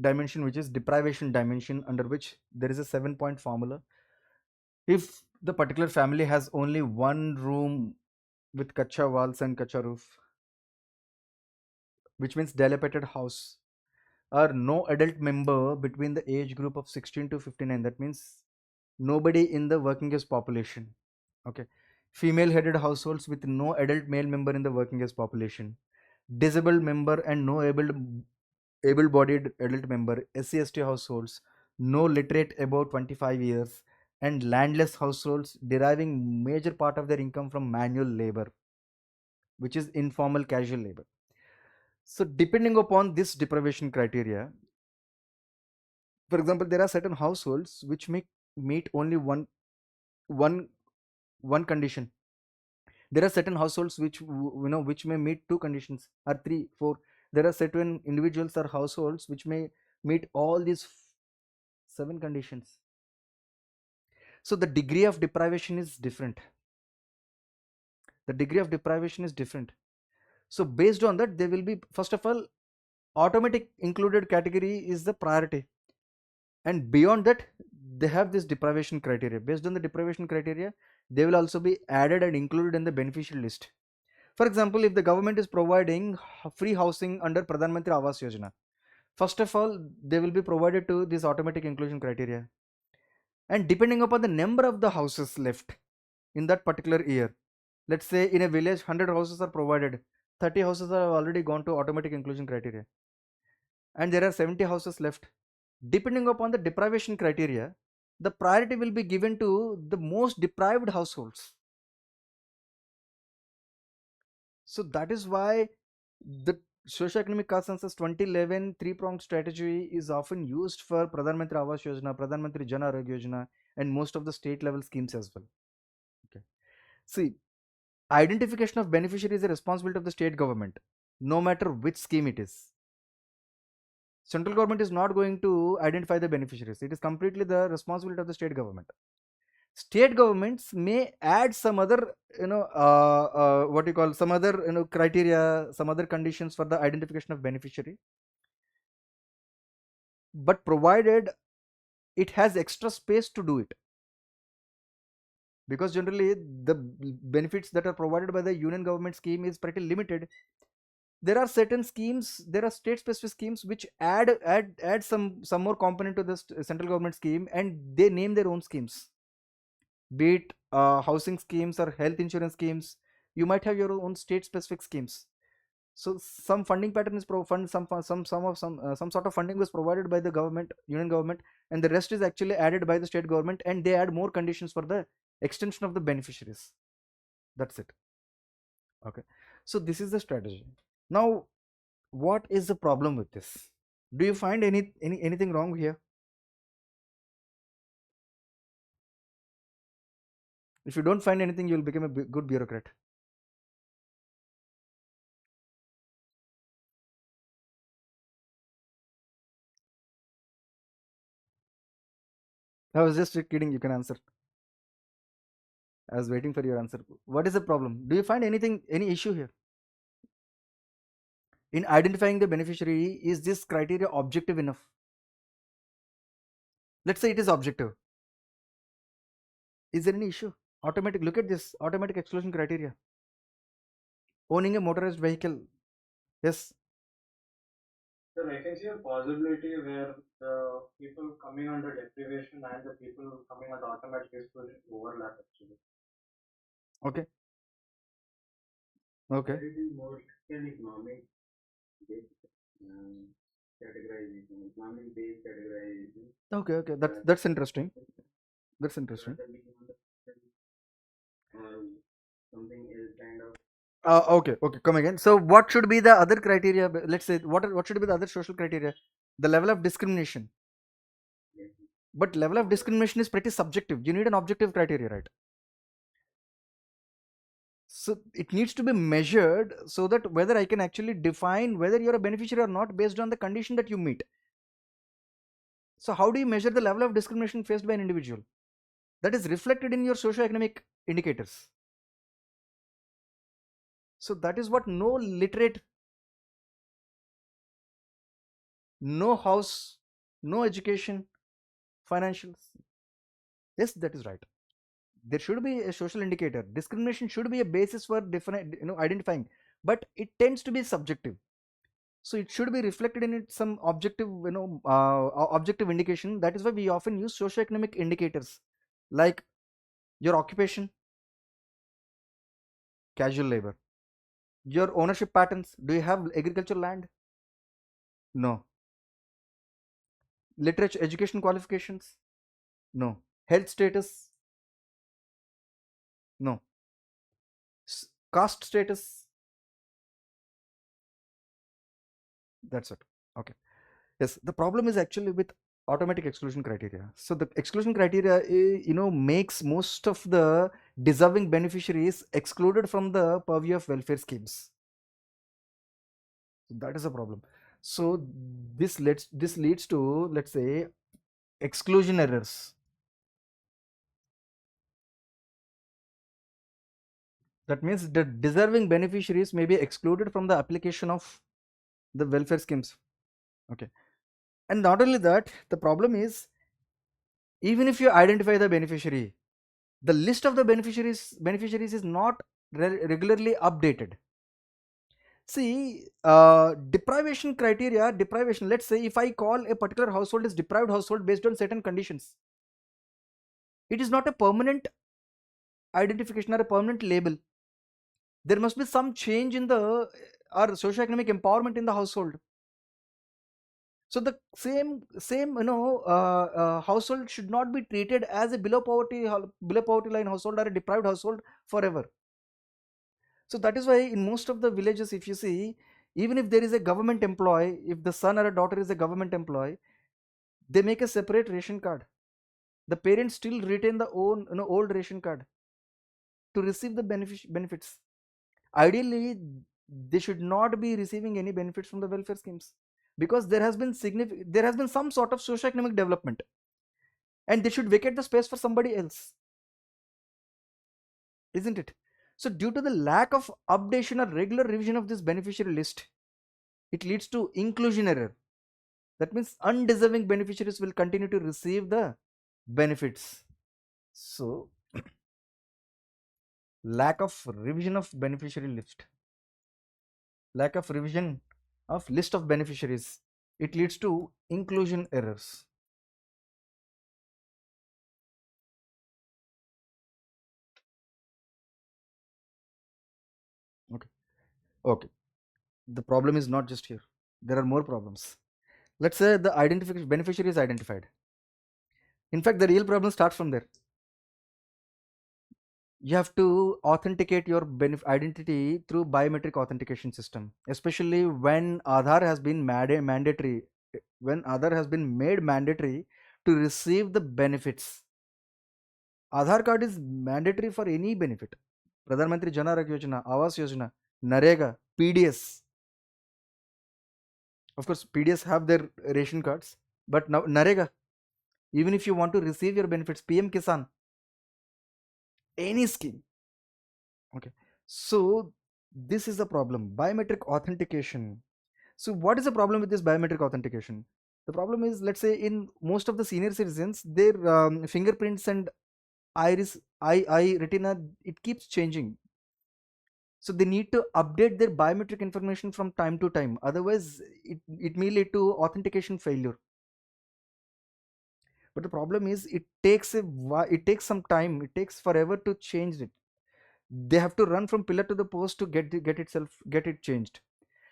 dimension, which is deprivation dimension, under which there is a 7-point formula. If the particular family has only one room with kacha walls and kacha roof, which means dilapidated house, or no adult member between the age group of 16 to 59, that means nobody in the working age population. Okay. Female headed households with no adult male member in the working age population, disabled member and no able bodied adult member, SC/ST households, no literate above 25 years, and landless households deriving major part of their income from manual labor, which is informal casual labor. So depending upon this deprivation criteria, for example, there are certain households which may meet only one one condition. There are certain households which which may meet two conditions, or three, four. There are certain individuals or households which may meet all these seven conditions. So the degree of deprivation is different. The degree of deprivation is different. So based on that, there will be, first of all, automatic included category is the priority, and beyond that they have this deprivation criteria. Based on the deprivation criteria, they will also be added and included in the beneficial list. For example, if the government is providing free housing under Pradhan Mantri Awas Yojana, first of all, they will be provided to this automatic inclusion criteria. And depending upon the number of the houses left in that particular year, let's say in a village 100 houses are provided, 30 houses are already gone to automatic inclusion criteria, and there are 70 houses left. Depending upon the deprivation criteria, the priority will be given to the most deprived households. So that is why the Socioeconomic Caste Census 2011 three-pronged strategy is often used for Pradhan Mantri Awas Yojana, Pradhan Mantri Jan Arogya Yojana, and most of the state level schemes as well. Okay. See, identification of beneficiary is a responsibility of the state government, no matter which scheme it is. Central government is not going to identify the beneficiaries. It is completely the responsibility of the state government. State governments may add some other, what you call, some other, criteria, some other conditions for the identification of beneficiary, but provided it has extra space to do it, because generally the benefits that are provided by the union government scheme is pretty limited. There are certain schemes, there are state specific schemes which add some more component to the central government scheme, and they name their own schemes, be it housing schemes or health insurance schemes. You might have your own state specific schemes. So some funding pattern is some sort of funding was provided by the government, union government, and the rest is actually added by the state government, and they add more conditions for the extension of the beneficiaries. That's it. Okay. So this is the strategy. Now, what is the problem with this? Do you find anything wrong here? If you don't find anything, you will become a good bureaucrat. I was just kidding. You can answer. I was waiting for your answer. What is the problem? Do you find any issue here? In identifying the beneficiary, is this criteria objective enough? Let's say it is objective. Is there any issue? Automatic, look at this automatic exclusion criteria. Owning a motorized vehicle. Yes. Sir, I can see a possibility where the people coming under deprivation and the people coming under automatic exclusion overlap actually. Okay. Okay. It is more an economic based categorization, economic based categorization. Okay. Okay. That's interesting. That's interesting. Or something is kind of. Okay. Okay. Come again. So, what should be the other criteria? Let's say what should be the other social criteria? The level of discrimination. But level of discrimination is pretty subjective. You need an objective criteria, right? So it needs to be measured so that whether I can actually define whether you're a beneficiary or not based on the condition that you meet. So how do you measure the level of discrimination faced by an individual? That is reflected in your socio-economic indicators. So that is what no literate no house, no education, financials. Yes, that is right. There should be a social indicator. Discrimination should be a basis for definite, identifying, but it tends to be subjective. So it should be reflected in it some objective, objective indication. That is why we often use socioeconomic indicators like your occupation, casual labor, your ownership patterns. Do you have agricultural land? No. Literature, education qualifications? No. Health status? No. Caste status? That's it. Okay. Yes, the problem is actually with automatic exclusion criteria. So the exclusion criteria, makes most of the deserving beneficiaries excluded from the purview of welfare schemes. That is a problem. So this leads to, let's say, exclusion errors. That means the deserving beneficiaries may be excluded from the application of the welfare schemes. Okay. And not only that, the problem is, even if you identify the beneficiary, the list of the beneficiaries is not regularly updated. See, deprivation, let's say if I call a particular household is deprived household based on certain conditions, it is not a permanent identification or a permanent label. There must be some change in the or socioeconomic empowerment in the household. So the same household should not be treated as a below poverty line household or a deprived household forever. So that is why in most of the villages, if you see, even if there is a government employee, if the son or a daughter is a government employee, they make a separate ration card. The parents still retain the own old ration card to receive the benefits. Ideally, they should not be receiving any benefits from the welfare schemes, because there has been some sort of socio-economic development, and they should vacate the space for somebody else, isn't it? So due to the lack of updation or regular revision of this beneficiary list, it leads to inclusion error. That means undeserving beneficiaries will continue to receive the benefits. So lack of revision of beneficiary list, lack of revision of list of beneficiaries, it leads to inclusion errors. Okay. Okay. The problem is not just here. There are more problems. Let's say the identification beneficiary is identified. In fact, the real problem starts from there. You have to authenticate your identity through biometric authentication system, especially when Aadhaar has been mandatory, when Aadhaar has been made mandatory to receive the benefits. Aadhaar card is mandatory for any benefit. Pradhan Mantri Jan Arogya Yojana, Awas Yojana, Narega, PDS. Of course, PDS have their ration cards, but now Narega, even if you want to receive your benefits, PM Kisan, any scheme. Okay. So this is the problem, biometric authentication. So what is the problem with this biometric authentication? The problem is, let's say in most of the senior citizens, their fingerprints and iris, eye retina, it keeps changing. So they need to update their biometric information from time to time. Otherwise, it may lead to authentication failure. But the problem is, it takes some time. It takes forever to change it. They have to run from pillar to the post to get it changed.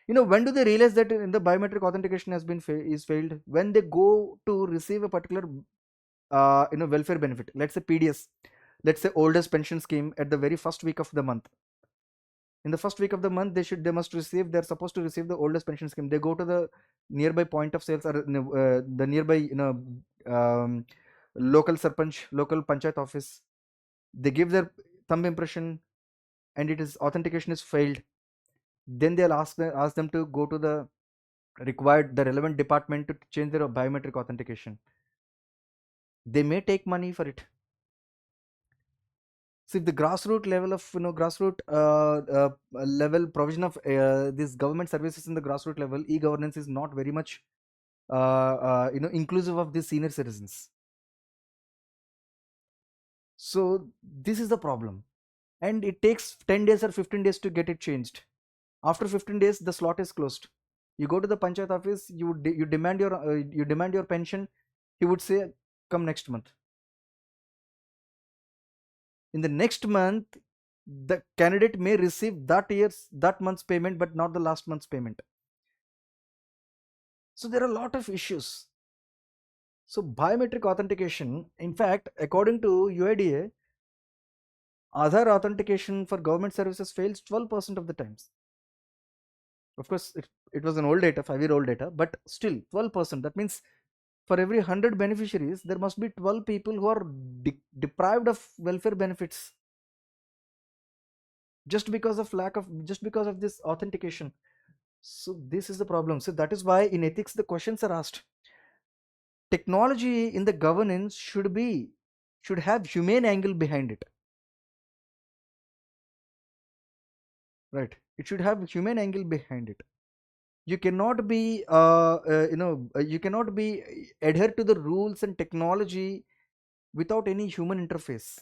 When do they realize that in the biometric authentication has been is failed? When they go to receive a particular welfare benefit, let's say PDS, let's say oldest pension scheme, at the very first week of the month. In the first week of the month, they're supposed to receive the oldest pension scheme. They go to the nearby point of sales, or the nearby local sarpanch, local panchayat office. They give their thumb impression, and it is authentication is failed. Then they'll ask them to go to the relevant department to change their biometric authentication. They may take money for it. So if the grassroots level of level provision of these government services in the grassroots level, e-governance is not very much inclusive of these senior citizens. So this is the problem, and it takes 10 days or 15 days to get it changed. After 15 days, the slot is closed. You go to the panchayat office, you demand your pension. He would say, come next month. In the next month, the candidate may receive that month's payment, but not the last month's payment. So there are a lot of issues. So biometric authentication, in fact, according to UIDA, Aadhaar authentication for government services fails 12% of the times. Of course, it was an old data, 5-year old data, but still 12%. That means for every 100 beneficiaries, there must be 12 people who are deprived of welfare benefits just because of this authentication. So this is the problem. So that is why in ethics the questions are asked. Technology in the governance should have humane angle behind it. Right? It should have humane angle behind it. You cannot be you cannot be adhere to the rules and technology without any human interface.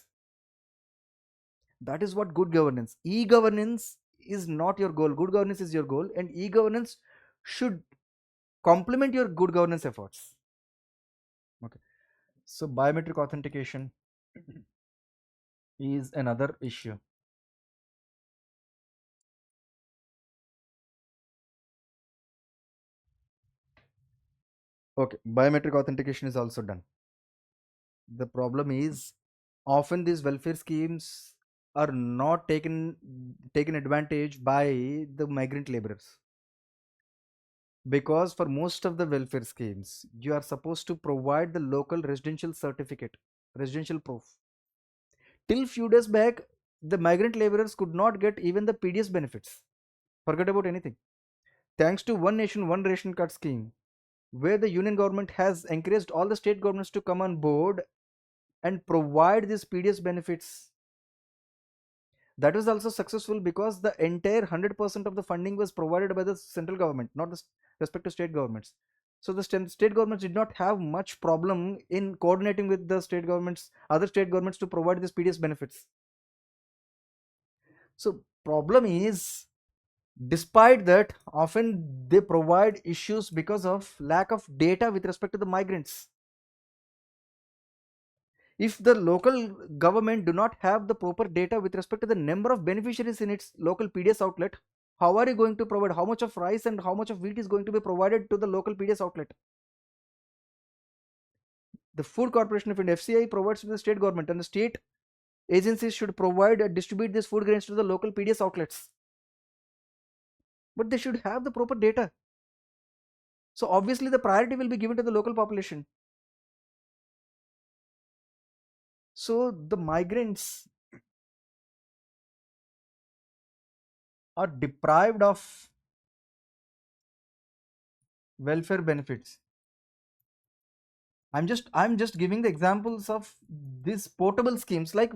That is what good governance. E-governance is not your goal. Good governance is your goal, and e-governance should complement your good governance efforts. Okay. So biometric authentication is another issue. Okay, biometric authentication is also done. The problem is often these welfare schemes are not taken advantage by the migrant laborers, because for most of the welfare schemes you are supposed to provide the local residential proof. Till few days back, the migrant laborers could not get even the PDS benefits. Forget about anything. Thanks to one nation one ration card scheme, where the union government has encouraged all the state governments to come on board and provide these PDS benefits. That was also successful because the entire 100% of the funding was provided by the central government, not the respective state governments. So the state governments did not have much problem in coordinating with the other state governments to provide these PDS benefits. So problem is, despite that, often they provide issues because of lack of data with respect to the migrants. If the local government do not have the proper data with respect to the number of beneficiaries in its local PDS outlet, how are you going to provide how much of rice and how much of wheat is going to be provided to the local PDS outlet? The Food Corporation of India, FCI, provides to the state government, and the state agencies should provide and distribute these food grains to the local PDS outlets. But they should have the proper data. So obviously the priority will be given to the local population. So the migrants are deprived of welfare benefits. I'm just giving the examples of these portable schemes like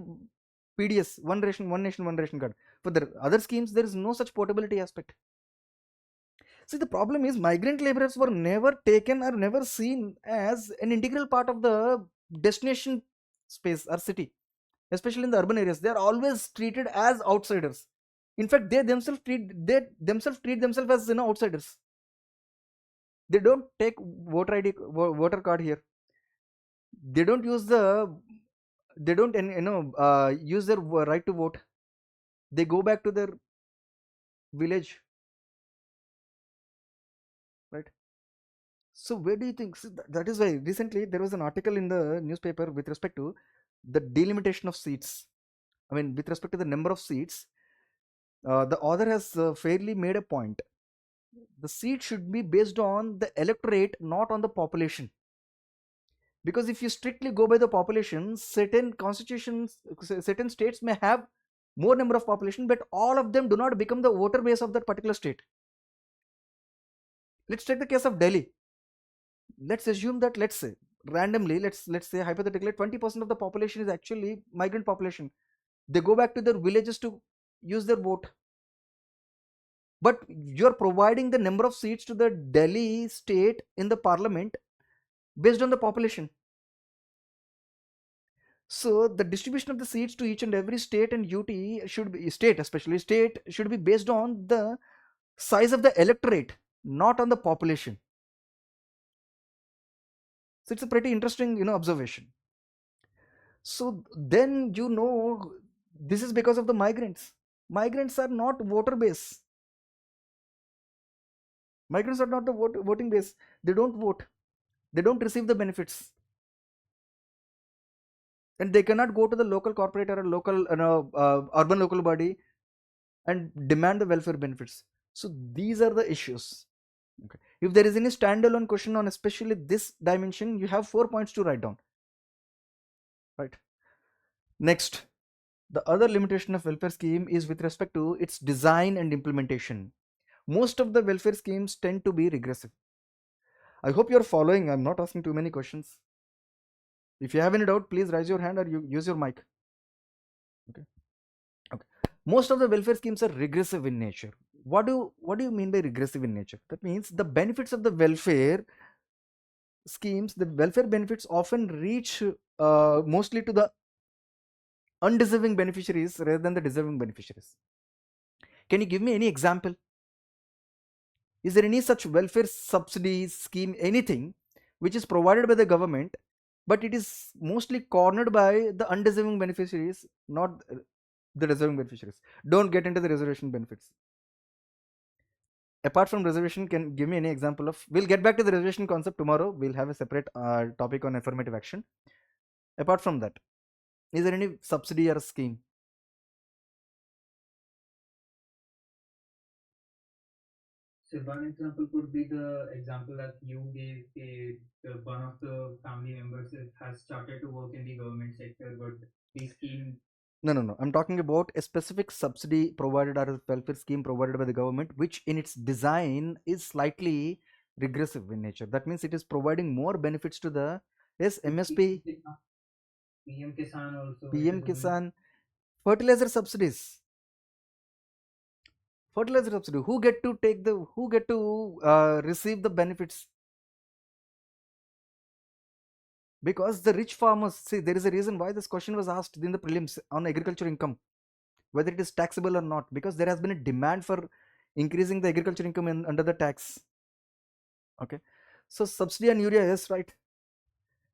PDS, one nation one ration card. For the other schemes, there is no such portability aspect. See, the problem is migrant laborers were never taken or never seen as an integral part of the destination space or city, especially in the urban areas. They are always treated as outsiders. In fact, they themselves treat themselves as outsiders. They don't take voter card here. They don't use use their right to vote. They go back to their village, right? So where do you think, so that is why recently there was an article in the newspaper with respect to the delimitation of seats. I mean, with respect to the number of seats, the author has fairly made a point. The seat should be based on the electorate, not on the population. Because if you strictly go by the population, certain states may have more number of population, but all of them do not become the voter base of that particular state. Let's take the case of Delhi. Let's assume that, let's say randomly, let's say hypothetically 20% of the population is actually migrant population. They go back to their villages to use their vote. but you're providing the number of seats to the Delhi state in the parliament based on the population. So the distribution of the seats to each and every state and UT should be, state especially state, should be based on the size of the electorate, not on the population. So it's a pretty interesting, observation. So then, this is because of the migrants. Migrants are not voter base. Migrants are not the voting base. They don't vote. They don't receive the benefits, and they cannot go to the local corporate or a local, urban local body and demand the welfare benefits. So these are the issues. Okay. If there is any standalone question on especially this dimension, you have 4 points to write down. Right. Next, the other limitation of welfare scheme is with respect to its design and implementation. Most of the welfare schemes tend to be regressive. I hope you're following. I'm not asking too many questions. If you have any doubt, please raise your hand or you use your mic. Okay. Okay. Most of the welfare schemes are regressive in nature. What do you mean by regressive in nature? That means the benefits of the welfare schemes, the welfare benefits often reach mostly to the undeserving beneficiaries rather than the deserving beneficiaries. Can you give me any example? Is there any such welfare subsidy scheme, anything which is provided by the government, but it is mostly cornered by the undeserving beneficiaries, not the deserving beneficiaries? Don't get into the reservation benefits. Apart from reservation, can give me any example of? We'll get back to the reservation concept tomorrow. We'll have a separate topic on affirmative action. Apart from that, is there any subsidy or a scheme? So one example could be the example that you gave. One of the family members has started to work in the government sector, but the scheme. No. I'm talking about a specific subsidy provided or a welfare scheme provided by the government, which in its design is slightly regressive in nature. That means it is providing more benefits to the MSP, PM Kisan also. PM Kisan, fertilizer subsidies. Fertilizer subsidy. Who get to receive the benefits? Because the rich farmers, see, there is a reason why this question was asked in the prelims on agriculture income, whether it is taxable or not, because there has been a demand for increasing the agriculture income under the tax. Okay, so subsidy on urea, yes, right.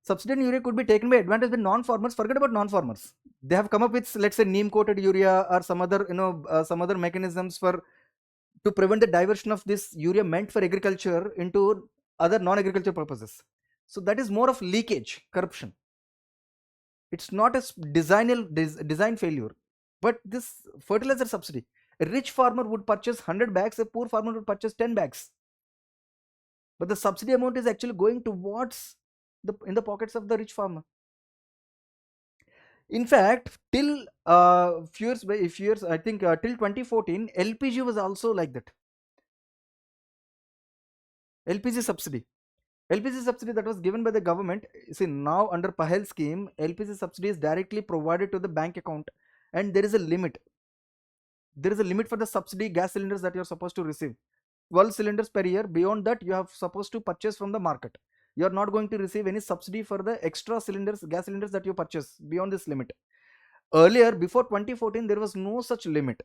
Subsidy on urea could be taken by advantage by non-farmers. Forget about non-farmers. They have come up with, let's say, neem coated urea or some other, some other mechanisms for to prevent the diversion of this urea meant for agriculture into other non-agriculture purposes. So that is more of leakage, corruption. It's not a design failure. But this fertilizer subsidy, a rich farmer would purchase 100 bags, a poor farmer would purchase 10 bags. But the subsidy amount is actually going towards in the pockets of the rich farmer. In fact, till few years, I think till 2014, LPG was also like that. LPG subsidy that was given by the government. See, now under Pahel scheme, LPG subsidy is directly provided to the bank account, and there is a limit. There is a limit for the subsidy gas cylinders that you are supposed to receive. 12 cylinders per year. Beyond that, you have supposed to purchase from the market. You are not going to receive any subsidy for the extra cylinders, gas cylinders that you purchase beyond this limit. Earlier, before 2014, there was no such limit.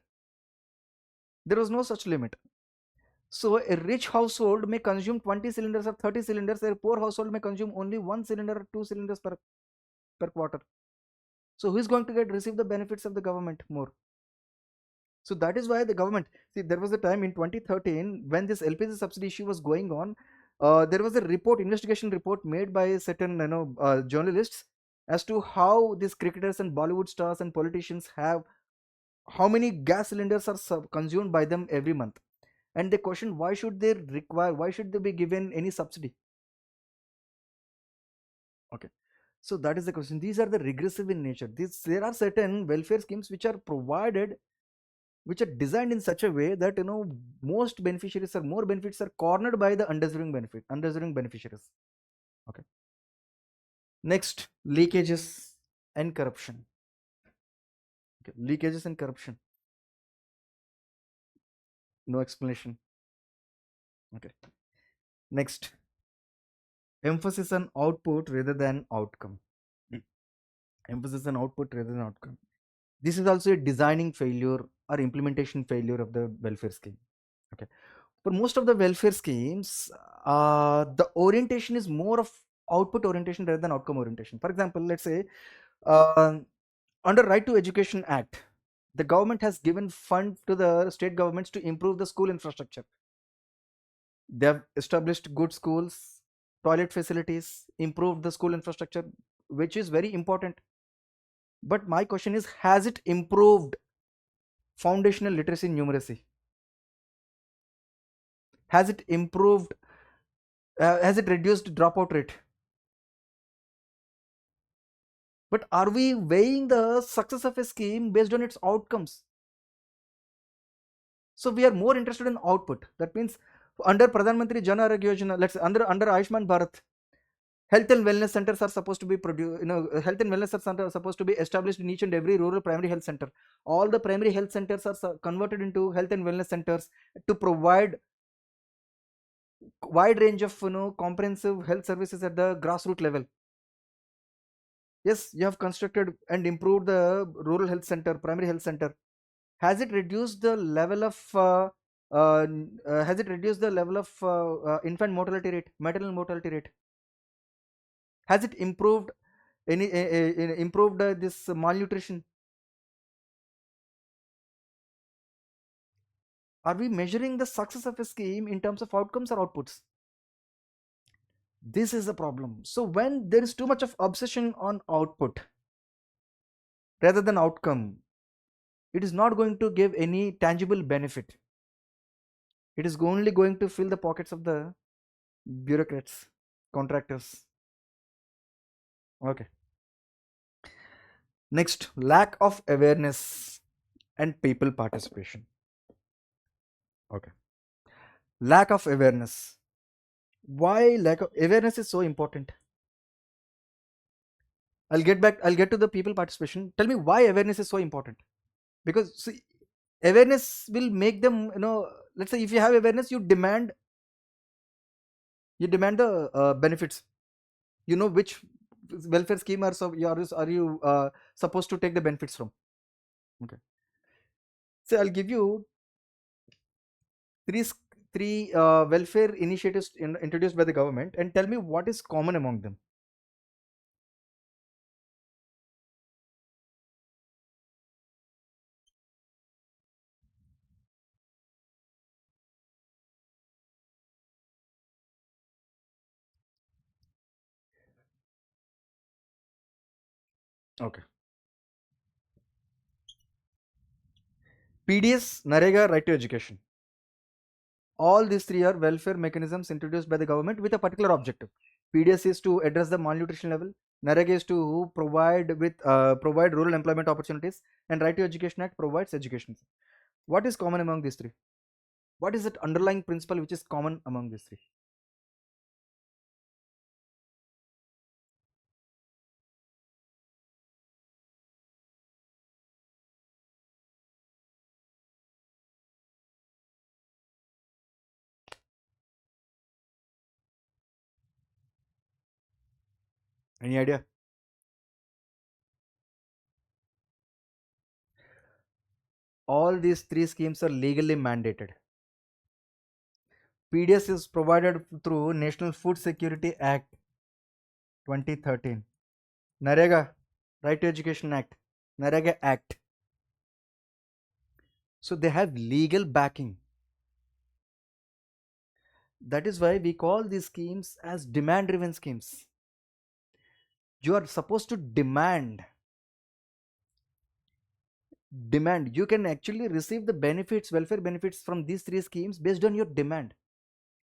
So a rich household may consume 20 cylinders or 30 cylinders. A poor household may consume only 1 cylinder or 2 cylinders per quarter. So who is going to receive the benefits of the government more? So that is why the government, see, there was a time in 2013 when this LPG subsidy issue was going on. There was a investigation report made by certain journalists as to how these cricketers and Bollywood stars and politicians have, how many gas cylinders are consumed by them every month, and they questioned why should they be given any subsidy. Okay, so that is the question. These are the regressive in nature. There are certain welfare schemes which are provided, which are designed in such a way that most beneficiaries or more benefits are cornered by the undeserving beneficiaries. Okay, next, leakages and corruption. Okay, leakages and corruption. No explanation. Okay. Next, emphasis on output rather than outcome. Emphasis on output rather than outcome. This is also a designing failure or implementation failure of the welfare scheme. Okay. For most of the welfare schemes, the orientation is more of output orientation rather than outcome orientation. For example, let's say uh, under Right to Education Act, the government has given fund to the state governments to improve the school infrastructure. They have established good schools, toilet facilities, improved the school infrastructure, which is very important. But my question is, has it improved foundational literacy and numeracy? Has it improved, has it reduced dropout rate? But are we weighing the success of a scheme based on its outcomes? So we are more interested in output. That means under Pradhan Mantri Jan Arogya Yojana, let's say under Ayushman Bharat, health and wellness centers are supposed to be produced. Health and wellness centers are supposed to be established in each and every rural primary health center. All the primary health centers are converted into health and wellness centers to provide wide range of comprehensive health services at the grassroots level. Yes, you have constructed and improved the rural health center, primary health center. Has it reduced the level of infant mortality rate, maternal mortality rate? Has it improved improved this malnutrition? Are we measuring the success of a scheme in terms of outcomes or outputs? This is the problem. So when there is too much of obsession on output rather than outcome, it is not going to give any tangible benefit. It is only going to fill the pockets of the bureaucrats, contractors. Okay. Next, lack of awareness and people participation. Okay. Lack of awareness. Why lack of awareness is so important? I'll get to the people participation. Tell me why awareness is so important. Because see, awareness will make them, let's say if you have awareness, you demand the benefits. You know which welfare scheme are you supposed to take the benefits from. Okay. So I'll give you three welfare initiatives introduced by the government and tell me what is common among them. Okay. PDS, Narega, Right to Education. All these three are welfare mechanisms introduced by the government with a particular objective. PDS is to address the malnutrition level. Narega is to provide rural employment opportunities, and Right to Education Act provides education. What is common among these three? What is that underlying principle which is common among these three? Any idea? All these three schemes are legally mandated. PDS is provided through National Food Security Act 2013. Narega, Right to Education Act, Narega Act. So they have legal backing. That is why we call these schemes as demand driven schemes. You are supposed to demand. You can actually receive the benefits, welfare benefits from these three schemes based on your demand.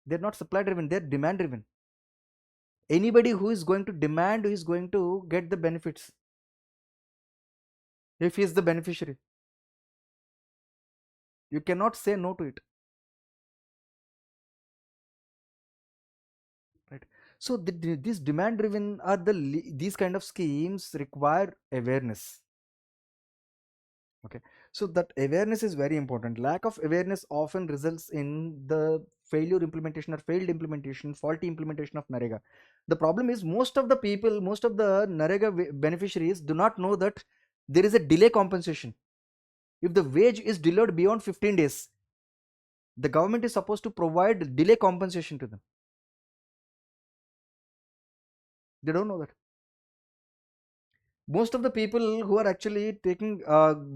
They're not supply driven, they're demand driven. Anybody who is going to demand is going to get the benefits if he is the beneficiary. You cannot say no to it. Right. So these demand driven are these kind of schemes require awareness. Okay. So that awareness is very important. Lack of awareness often results in the failure implementation or failed implementation, faulty implementation of Narega. The problem is most of the people, most of the Narega beneficiaries do not know that there is a delay compensation. If the wage is delayed beyond 15 days, the government is supposed to provide delay compensation to them. They don't know that. Most of the people who are actually taking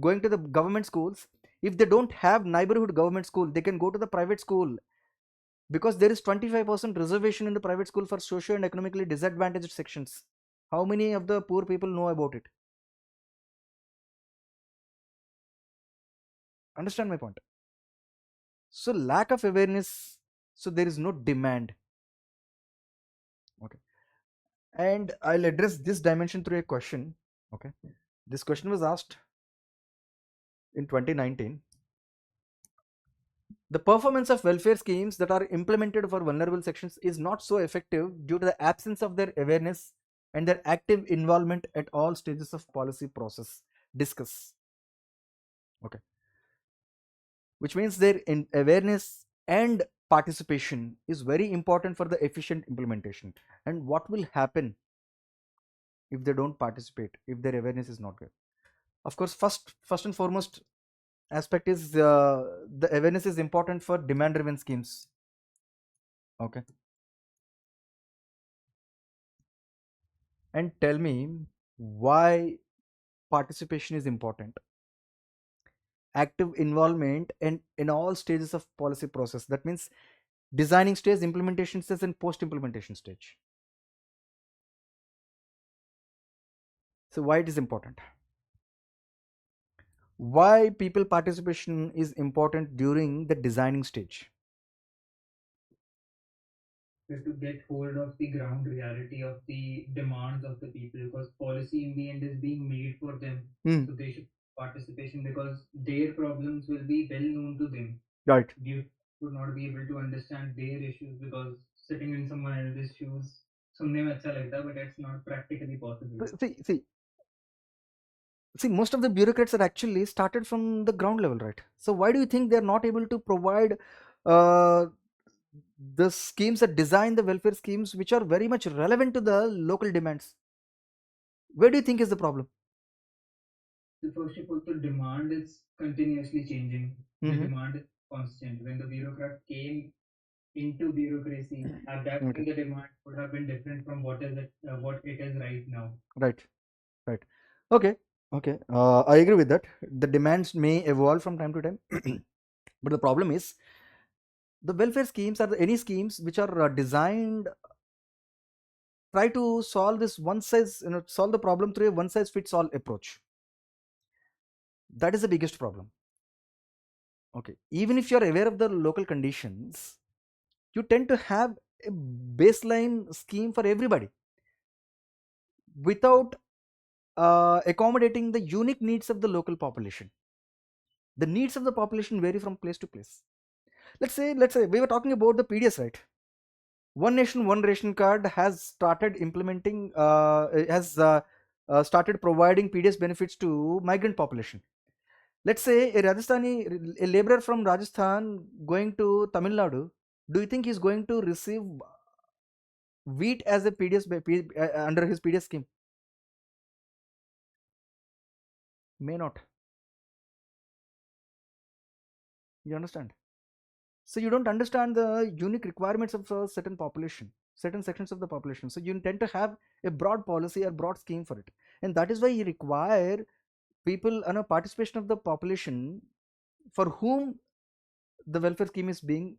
going to the government schools, if they don't have neighborhood government school, they can go to the private school, because there is 25% reservation in the private school for socio and economically disadvantaged sections. How many of the poor people know about it? Understand my point? So lack of awareness, so there is no demand. Okay, and I'll address this dimension through a question. Okay, this question was asked in 2019. The performance of welfare schemes that are implemented for vulnerable sections is not so effective due to the absence of their awareness and their active involvement at all stages of policy process. Discuss. Okay, which means their awareness and participation is very important for the efficient implementation. And what will happen if they don't participate, if their awareness is not good? Of course, first and foremost aspect is the awareness is important for demand driven schemes. Okay, and tell me why participation is important. Active involvement and in all stages of policy process, that means designing stage, implementation stage, and post implementation stage. So why it is important, why people participation is important during the designing stage? To get hold of the ground reality of the demands of the people, because policy in the end is being made for them. So they should participation, because their problems will be well known to them. Right. You would not be able to understand their issues because sitting in someone else's shoes, सुनने में अच्छा लगता है, but it's not practically possible. See, most of the bureaucrats are actually started from the ground level, right? So why do you think they're not able to provide uh, the schemes that design the welfare schemes which are very much relevant to the local demands? Where do you think is the problem? So first of all, the demand is continuously changing. The demand is constant. When the bureaucrat came into bureaucracy, at that time the demand would have been different from what it is right now. Right. Okay. I agree with that. The demands may evolve from time to time, but the problem is the welfare schemes are any schemes which are designed try to solve this one size, solve the problem through a one size fits all approach. That is the biggest problem. Okay, even if you are aware of the local conditions, you tend to have a baseline scheme for everybody without accommodating the unique needs of the local population. The needs of the population vary from place to place. Let's say we were talking about the PDS, right? One nation one ration card has started implementing has started providing PDS benefits to migrant population. Let's say a laborer from Rajasthan going to Tamil Nadu, do you think he's going to receive wheat as a PDS under his PDS scheme? May not. You understand? So you don't understand the unique requirements of a certain population, certain sections of the population. So you tend to have a broad policy or broad scheme for it, and that is why you require people and a participation of the population for whom the welfare scheme is being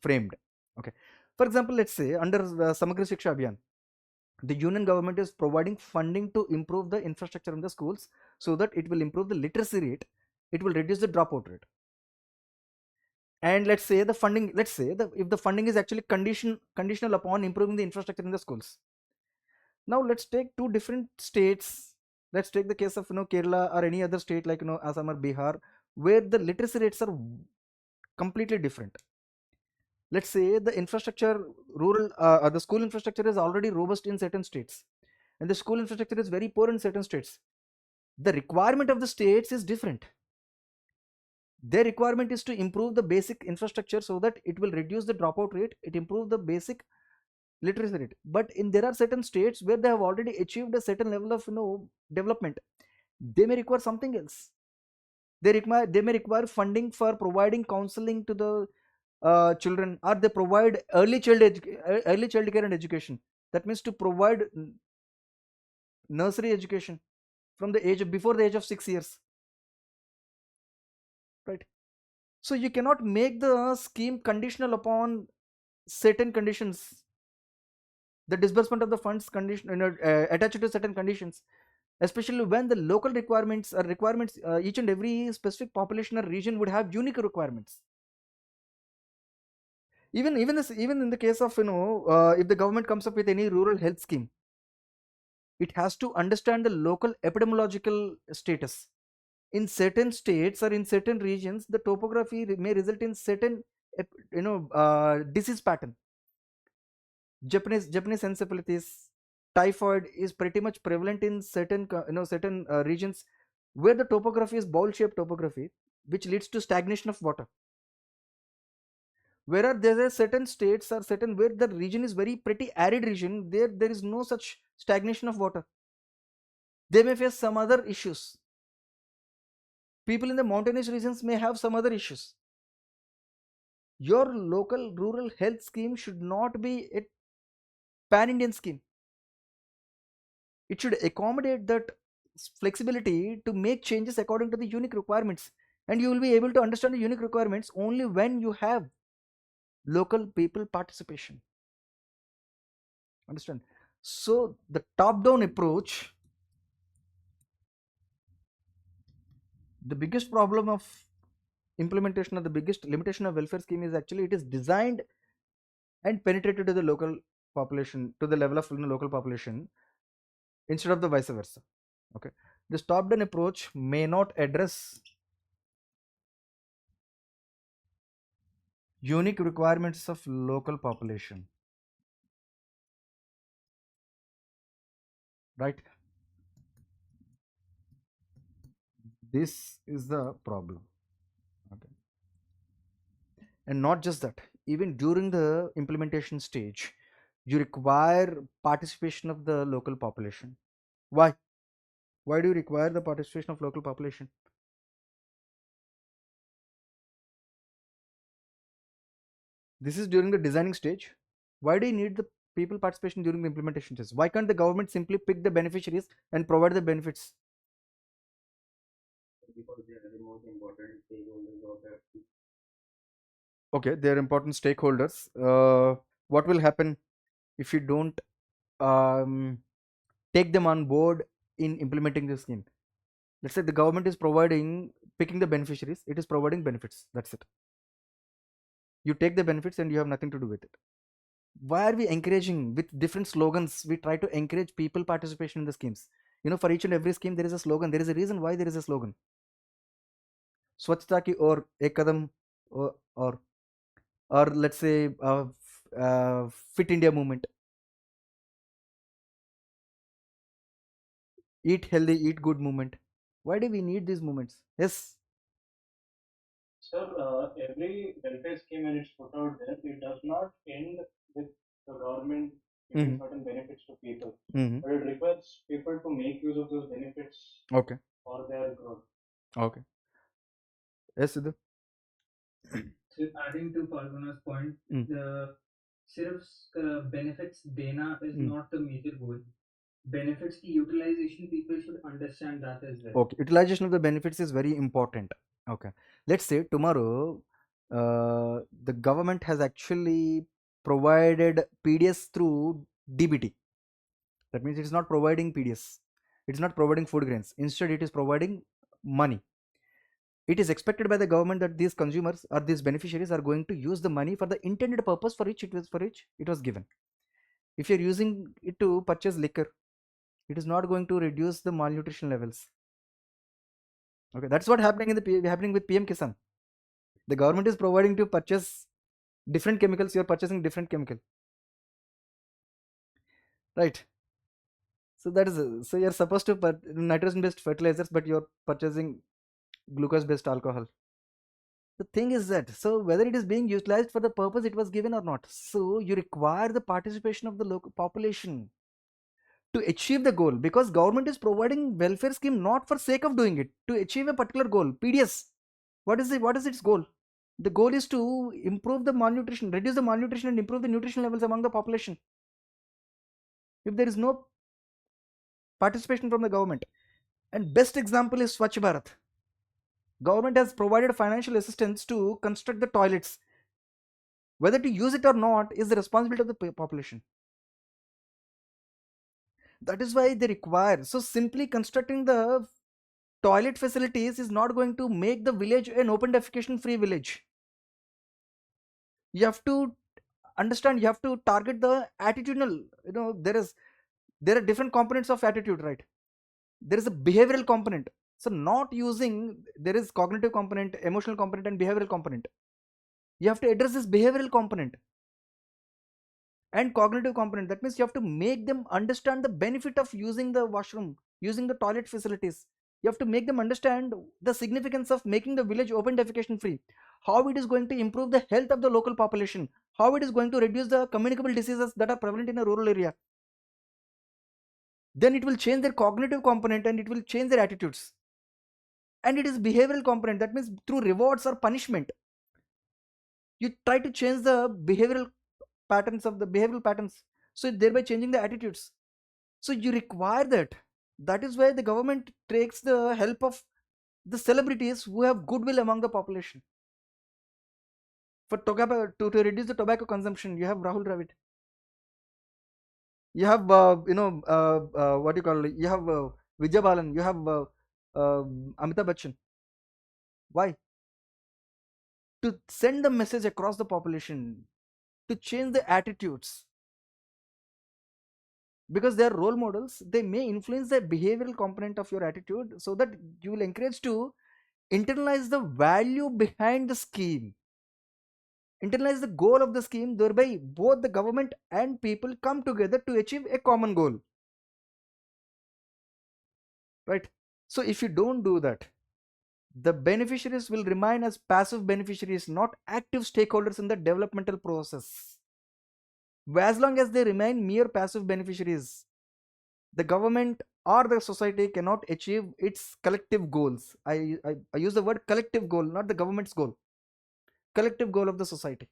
framed. Okay, for example, let's say under the Samagra Shiksha Abhiyan, the union government is providing funding to improve the infrastructure in the schools so that it will improve the literacy rate, it will reduce the dropout rate. And let's say the funding, if the funding is actually conditional upon improving the infrastructure in the schools. Now let's take two different states. Let's take the case of Kerala or any other state like Assam or Bihar, where the literacy rates are completely different. Let's say the infrastructure, the school infrastructure is already robust in certain states, and the school infrastructure is very poor in certain states. The requirement of the states is different. Their requirement is to improve the basic infrastructure so that it will reduce the dropout rate, it improve the basic literacy rate. But in there are certain states where they have already achieved a certain level of development. They may require something else. They may require funding for providing counseling to the children, or they provide early child care and education. That means to provide nursery education from the age of before the age of 6 years, right? So you cannot make the scheme conditional upon certain conditions. The disbursement of the funds condition attached to certain conditions, especially when the local requirements are requirements. Each and every specific population or region would have unique requirements. Even in the case of if the government comes up with any rural health scheme, it has to understand the local epidemiological status. In certain states or in certain regions, the topography may result in certain disease pattern. Japanese encephalitis, typhoid is pretty much prevalent in certain certain regions where the topography is bowl shaped topography, which leads to stagnation of water. Whereas there are certain states or certain where the region is very pretty arid region, there is no such stagnation of water. They may face some other issues. People in the mountainous regions may have some other issues. Your local rural health scheme should not be a pan-Indian scheme. It should accommodate that flexibility to make changes according to the unique requirements, and you will be able to understand the unique requirements only when you have local people participation. Understand? So the top-down approach, the biggest problem of implementation of the biggest limitation of welfare scheme is actually it is designed and penetrated to the local population, to the level of local population, instead of the vice versa. Okay, this top-down approach may not address unique requirements of local population, right? This is the problem. Okay, and not just that, even during the implementation stage you require participation of the local population. Why do you require the participation of local population? This is during the designing stage. Why do you need the people participation during the implementation stage? Why can't the government simply pick the beneficiaries and provide the benefits? Because they are the most important stakeholders of that. Okay, they are important stakeholders. What will happen if you don't take them on board in implementing the scheme? Let's say the government is picking the beneficiaries, it is providing benefits, that's it. You take the benefits and you have nothing to do with it. Why are we encouraging with different slogans? We try to encourage people participation in the schemes. For each and every scheme there is a slogan, there is a reason why there is a slogan. Swachhta ki or ek kadam, or let's say Fit India movement. Eat healthy, eat good movement. Why do we need these movements? Yes. Sir, every welfare scheme when it's put out there, it does not end with the government giving certain benefits to people. But it requires people to make use of those benefits Okay. for their growth. Okay. Yes, Sidhu. So adding to Falguna's point, the सिर्फ benefits देना is not the major goal. Benefits की utilization, people should understand that as well. Okay, utilization of the benefits is very important. Okay, let's say tomorrow the government has actually provided PDS through DBT. That means it is not providing PDS, it is not providing food grains, instead it is providing money. It is expected by the government that these consumers or these beneficiaries are going to use the money for the intended purpose for which it was given. If you're using it to purchase liquor, it is not going to reduce the malnutrition levels. Okay, that's what happening with PM Kisan. The government is providing to purchase different chemicals, you are purchasing different chemical, right? So that is so you're supposed to put nitrogen based fertilizers, but you're purchasing glucose based alcohol. The thing is that, so whether it is being utilized for the purpose it was given or not, so you require the participation of the local population to achieve the goal, because government is providing welfare scheme not for sake of doing it, to achieve a particular goal. PDS, what is its goal? The goal is to improve the malnutrition, reduce the malnutrition, and improve the nutrition levels among the population. If there is no participation from the government, and best example is Swachh Bharat. Government has provided financial assistance to construct the toilets. Whether to use it or not is the responsibility of the population. That is why they require, so simply constructing the toilet facilities is not going to make the village an open defecation free village. You have to understand, you have to target the attitudinal, there are different components of attitude, right? There is a behavioral component. So not using, there is cognitive component, emotional component, and behavioral component. You have to address this behavioral component and cognitive component. That means you have to make them understand the benefit of using the washroom, using the toilet facilities. You have to make them understand the significance of making the village open defecation free, how it is going to improve the health of the local population, how it is going to reduce the communicable diseases that are prevalent in a rural area. Then it will change their cognitive component and it will change their attitudes. And it is behavioral component. That means through rewards or punishment, you try to change the behavioral patterns, so thereby changing the attitudes. So you require that. That is why the government takes the help of the celebrities who have goodwill among the population. For tobacco, to reduce the tobacco consumption, you have Rahul Dravid. You have what you call, you have Vijay Balan, you have Amitabh Bachchan. Why? To send the message across the population, to change the attitudes, because they are role models. They may influence the behavioral component of your attitude, so that you will encourage to internalize the value behind the scheme, internalize the goal of the scheme, thereby both the government and people come together to achieve a common goal, right? So if you don't do that, the beneficiaries will remain as passive beneficiaries, not active stakeholders in the developmental process. As long as they remain mere passive beneficiaries, the government or the society cannot achieve its collective goals. I use the word collective goal, not the government's goal, collective goal of the society,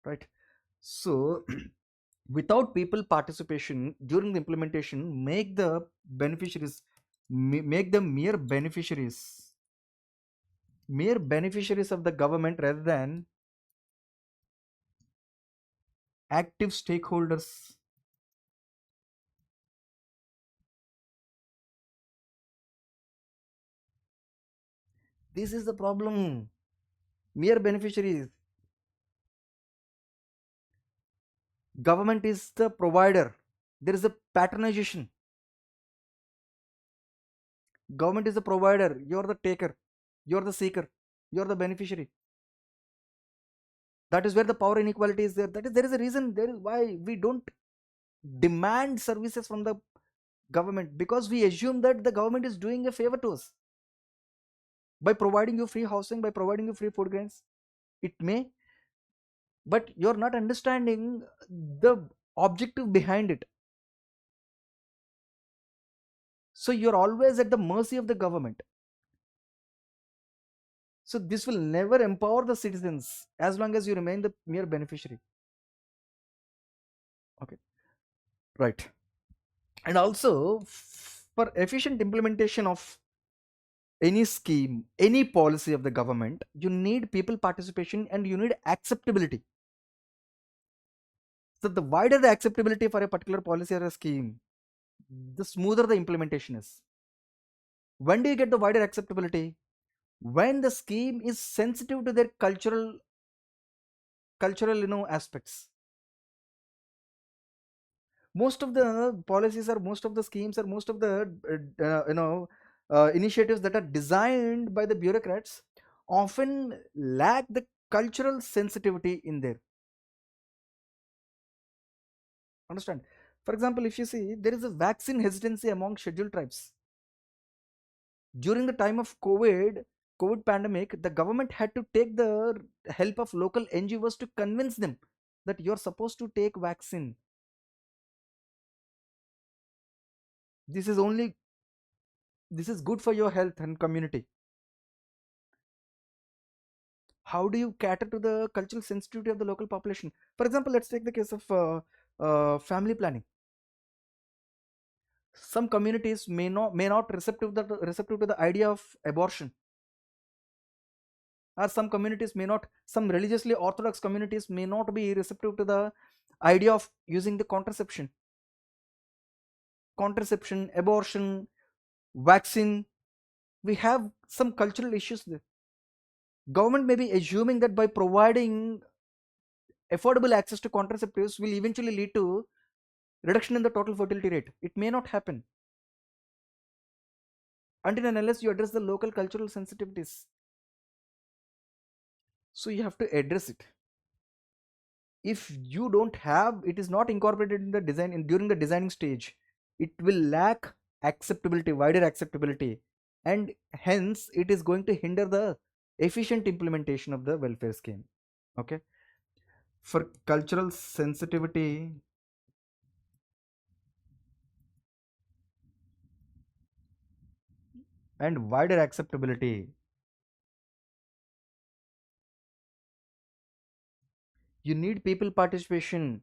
right? So without people participation during the implementation, make the beneficiaries, make them mere beneficiaries of the government rather than active stakeholders. This is the problem. Mere beneficiaries. Government is the provider. There is a patronization. Government is the provider. You're the taker. You're the seeker. You're the beneficiary. That is where the power inequality is there. There is a reason. There is why we don't demand services from the government, because we assume that the government is doing a favor to us by providing you free housing, by providing you free food grains. It may, but you're not understanding the objective behind it. So you're always at the mercy of the government. So this will never empower the citizens as long as you remain the mere beneficiary. Okay, right. And also, for efficient implementation of any scheme, any policy of the government, you need people participation and you need acceptability. So the wider the acceptability for a particular policy or a scheme, the smoother the implementation is. When do you get the wider acceptability? When the scheme is sensitive to their cultural aspects. Most of the policies, or most of the schemes, or most of the initiatives that are designed by the bureaucrats often lack the cultural sensitivity in there. Understand? For example, if you see, there is a vaccine hesitancy among scheduled tribes. During the time of COVID pandemic, the government had to take the help of local NGOs to convince them that you're supposed to take vaccine. This is only, this is good for your health and community. How do you cater to the cultural sensitivity of the local population? For example, let's take the case of family planning. Some communities may not receptive to the idea of abortion, or some religiously orthodox communities may not be receptive to the idea of using the contraception, abortion, vaccine. We have some cultural issues there. Government may be assuming that by providing affordable access to contraceptives will eventually lead to reduction in the total fertility rate. It may not happen until and unless you address the local cultural sensitivities. So you have to address it. If you don't have, it is not incorporated in the design during the designing stage, it will lack acceptability, wider acceptability, and hence it is going to hinder the efficient implementation of the welfare scheme. Okay, for cultural sensitivity and wider acceptability, you need people participation,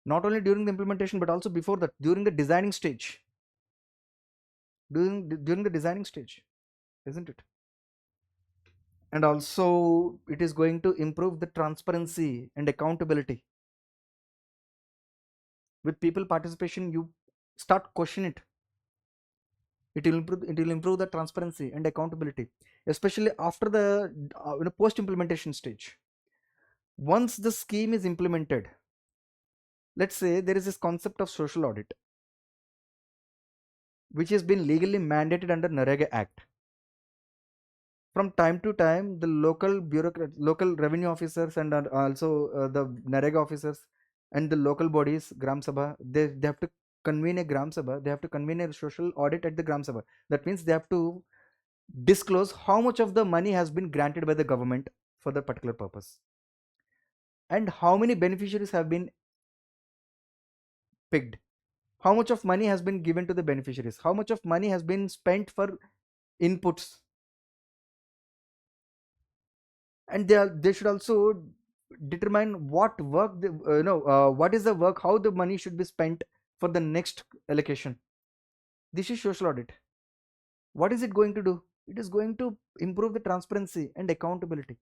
not only during the implementation but also before that, during the designing stage, during the designing stage, isn't it? And also it is going to improve the transparency and accountability. With people participation, you start question it. It will improve the transparency and accountability, especially after the post implementation stage. Once the scheme is implemented, let's say there is this concept of social audit which has been legally mandated under Narega Act. From time to time, the local bureaucrats, local revenue officers, and also the Narega officers and the local bodies, Gram Sabha, they have to convene a Gram Sabha, they have to convene a social audit at the Gram Sabha. That means they have to disclose how much of the money has been granted by the government for that particular purpose, and how many beneficiaries have been picked, how much of money has been given to the beneficiaries, how much of money has been spent for inputs, and they should also determine what work what is the work, how the money should be spent for the next allocation. This is social audit. What is it going to do? It is going to improve the transparency and accountability.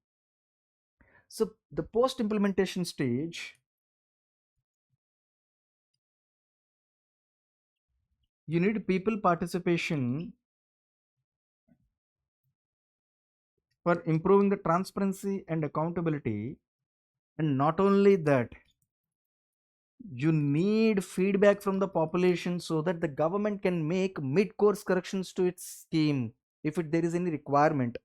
So the post implementation stage, you need people participation for improving the transparency and accountability. And not only that, you need feedback from the population so that the government can make mid-course corrections to its scheme there is any requirement.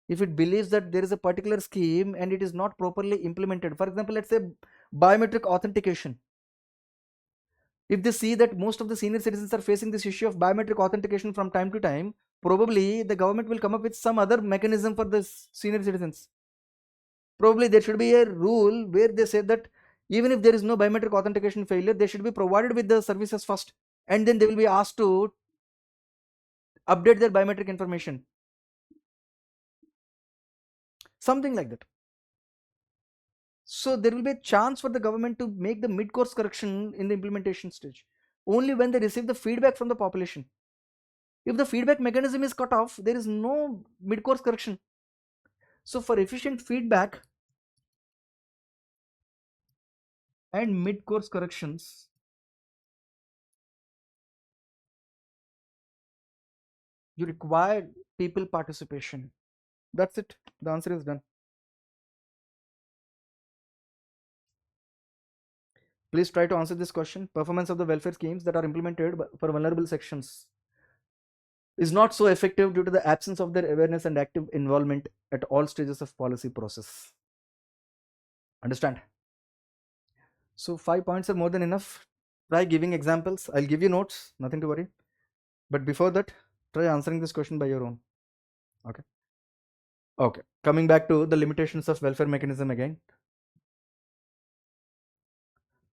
If it believes that there is a particular scheme and it is not properly implemented, for example, let's say biometric authentication, if they see that most of the senior citizens are facing this issue of biometric authentication from time to time, probably the government will come up with some other mechanism for the senior citizens. Probably there should be a rule where they say that even if there is no biometric authentication failure, they should be provided with the services first, and then they will be asked to update their biometric information, something like that. So there will be a chance for the government to make the mid-course correction in the implementation stage only when they receive the feedback from the population. If the feedback mechanism is cut off, there is no mid-course correction. So for efficient feedback and mid-course corrections, you require people participation. That's it. The answer is done. Please try to answer this question. Performance of the welfare schemes that are implemented for vulnerable sections is not so effective due to the absence of their awareness and active involvement at all stages of policy process. Understand? So 5 points are more than enough Try giving examples. I'll give you notes, nothing to worry. But before that, try answering this question by your own. Okay. Okay. Coming back to the limitations of welfare mechanism again.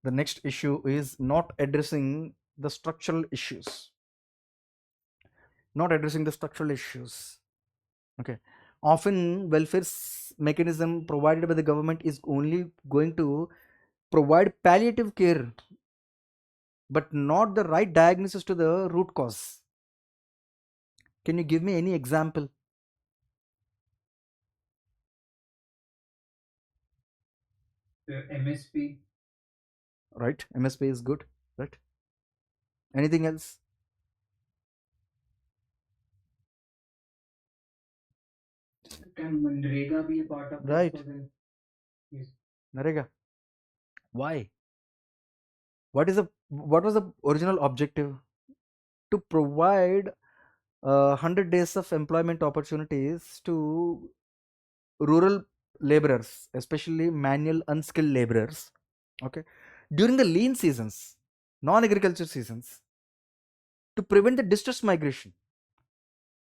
The next issue is not addressing the structural issues. Not addressing the structural issues. Okay. Often welfare mechanism provided by the government is only going to provide palliative care, but not the right diagnosis to the root cause. Can you give me any example? The MSP. Right, MSP is good, right? Anything else? Can Manrega be a part of this Right, for the yes. Narega. Why? What was the original objective? To provide 100 days of employment opportunities to rural laborers, especially manual unskilled laborers. Okay, during the lean seasons, non-agriculture seasons, to prevent the distress migration,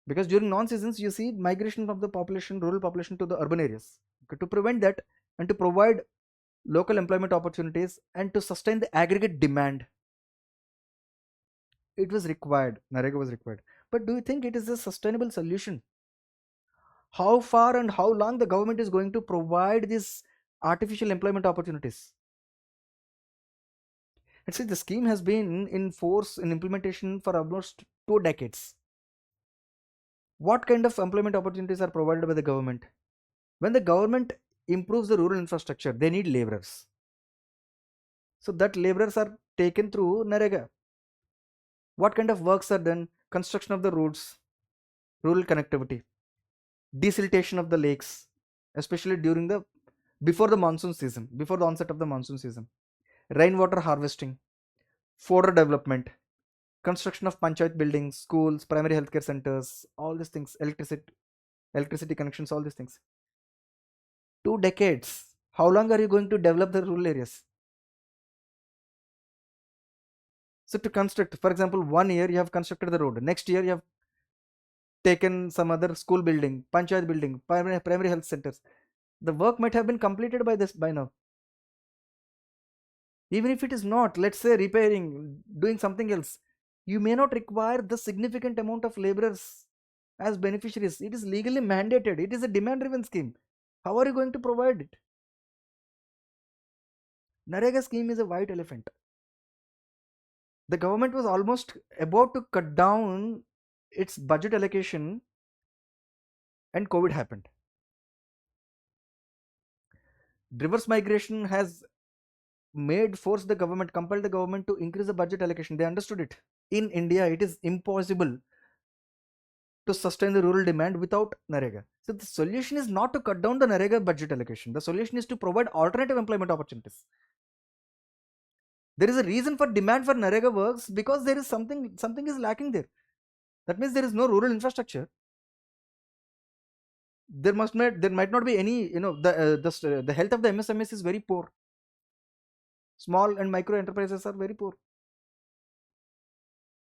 because during non-seasons you see migration of the population, rural population, to the urban areas. Okay, to prevent that and to provide local employment opportunities and to sustain the aggregate demand, it was required. Narega was required. But do you think it is a sustainable solution? How far and how long the government is going to provide these artificial employment opportunities? And see, the scheme has been in force, in implementation for almost 2 decades. What kind of employment opportunities are provided by the government? When the government improves the rural infrastructure, they need laborers. So that laborers are taken through Narega. What kind of works are done? Construction of the roads, rural connectivity, desiltation of the lakes, especially during the before the monsoon season, before the onset of the monsoon season, rainwater harvesting, fodder development, construction of panchayat buildings, schools, primary healthcare centers, all these things, electricity connections, all these things. 2 decades. How long are you going to develop the rural areas? So to construct, for example, 1 year you have constructed the road, next year you have taken some other school building, panchayat building, primary health centers. The work might have been completed by this by now. Even if it is not, let's say repairing, doing something else, you may not require the significant amount of laborers as beneficiaries. It is legally mandated. It is a demand driven scheme. How are you going to provide it? Narega scheme is a white elephant. The government was almost about to cut down its budget allocation and COVID happened. Reverse migration has forced the government, compelled the government to increase the budget allocation. They understood it. In India, it is impossible to sustain the rural demand without Narega. So the solution is not to cut down the Narega budget allocation. The solution is to provide alternative employment opportunities. There is a reason for demand for Narega works because there is something is lacking there. That means there is no rural infrastructure. There might not be any, the health of the MSMEs is very poor. Small and micro enterprises are very poor.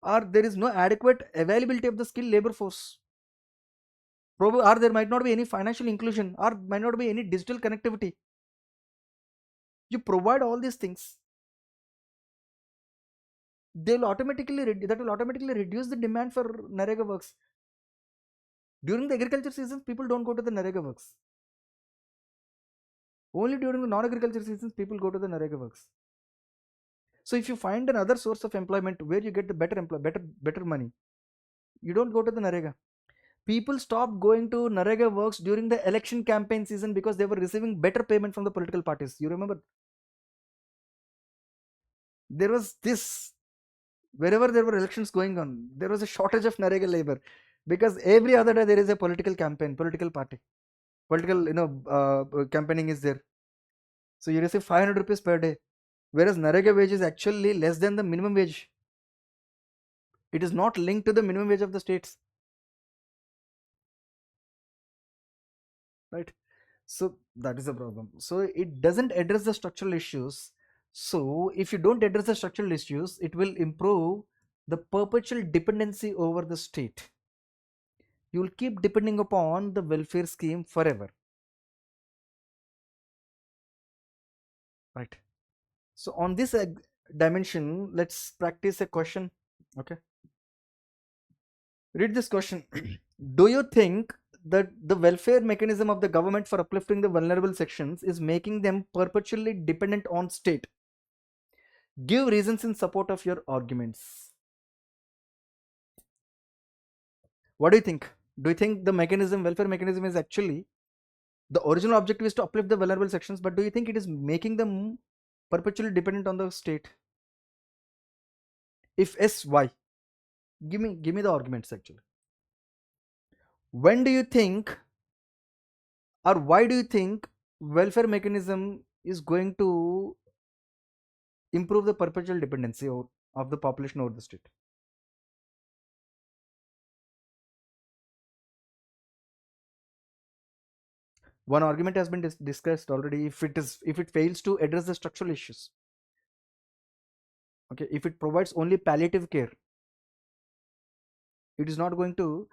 Or there is no adequate availability of the skilled labor force. Probably, or there might not be any financial inclusion, or might not be any digital connectivity. You provide all these things, that will automatically reduce the demand for Narega works. During the agriculture seasons, people don't go to the Narega works. Only during the non-agriculture seasons, people go to the Narega works. So if you find another source of employment where you get the better money, you don't go to the Narega. People stopped going to Narega works during the election campaign season because they were receiving better payment from the political parties. You remember? There was this, wherever there were elections going on, there was a shortage of Narega labor because every other day there is a political campaign, political party, political, campaigning is there. So you receive 500 rupees per day, whereas Narega wage is actually less than the minimum wage. It is not linked to the minimum wage of the states, right? So that is the problem. So it doesn't address the structural issues. So if you don't address the structural issues, it will improve the perpetual dependency over the state. You will keep depending upon the welfare scheme forever, right? So on this dimension, let's practice a question. Okay, read this question. Do you think that the welfare mechanism of the government for uplifting the vulnerable sections is making them perpetually dependent on state? Give reasons in support of your arguments. What do you think? Do you think the mechanism, welfare mechanism, is actually the original objective is to uplift the vulnerable sections, but do you think it is making them perpetually dependent on the state? If yes, why? Give me the arguments actually. When do you think, or why do you think welfare mechanism is going to improve the perpetual dependency of the population over the state? One argument has been discussed already. If it fails to address the structural issues, okay, if it provides only palliative care, it is not going to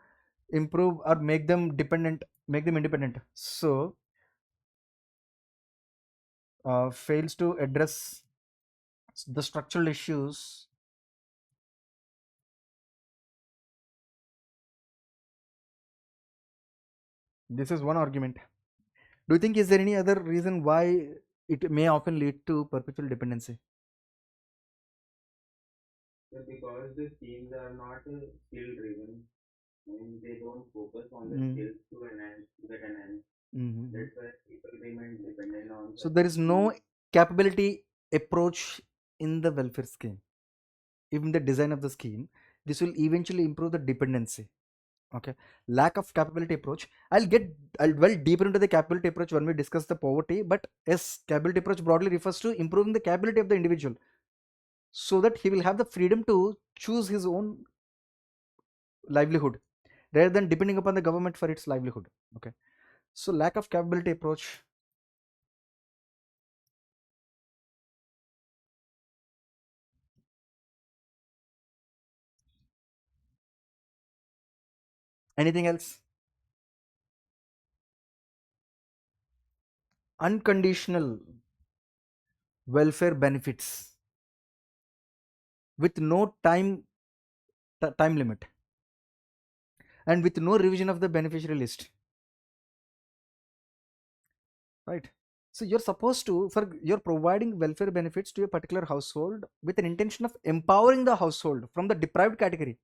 improve or make them dependent, make them independent. So fails to address the structural issues. This is one argument. Do you think is there any other reason why it may often lead to perpetual dependency? Because the schemes are not skill driven and they don't focus on the skills to get enhanced. That's why people remain dependent on. So there is no capability approach in the welfare scheme. Even the design of the scheme, this will eventually improve the dependency. Okay, lack of capability approach. I'll well deeper into the capability approach when we discuss the poverty, but yes, capability approach broadly refers to improving the capability of the individual so that he will have the freedom to choose his own livelihood rather than depending upon the government for its livelihood. Okay, so lack of capability approach. Anything else? Unconditional welfare benefits with no time limit and with no revision of the beneficiary list, right? So you're supposed to, for you're providing welfare benefits to a particular household with an intention of empowering the household from the deprived category.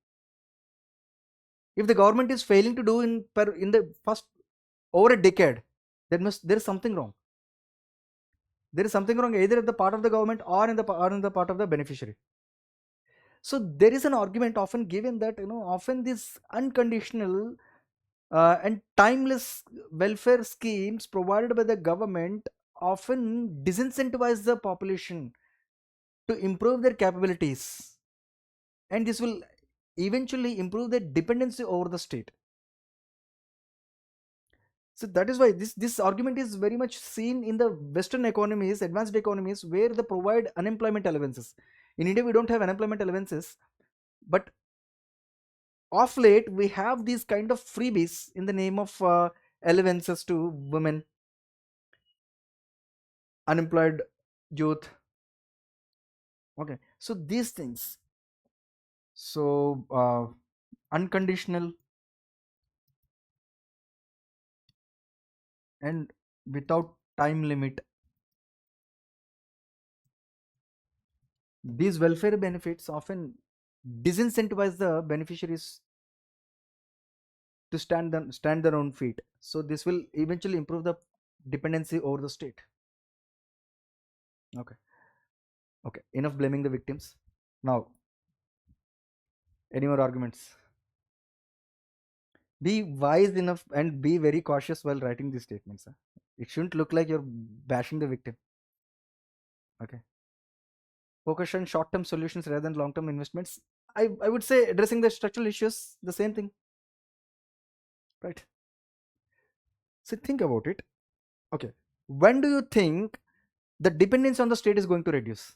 If the government is failing to do in the first over a decade, there is something wrong. There is something wrong either at the part of the government or in the part of the beneficiary. So there is an argument often given that often these unconditional and timeless welfare schemes provided by the government often disincentivize the population to improve their capabilities, and this will eventually improve their dependency over the state. So that is why this argument is very much seen in the Western economies, advanced economies, where they provide unemployment allowances. In India, we don't have unemployment allowances, but of late we have these kind of freebies in the name of allowances to women, unemployed youth. Okay, so these things. So unconditional and without time limit, these welfare benefits often disincentivize the beneficiaries to stand their own feet. So this will eventually improve the dependency over the state. Okay, enough blaming the victims. Now, any more arguments? Be wise enough and be very cautious while writing these statements. It shouldn't look like you're bashing the victim. Okay, focus on short-term solutions rather than long-term investments. I would say addressing the structural issues, the same thing, right? So think about it. Okay, when do you think the dependence on the state is going to reduce.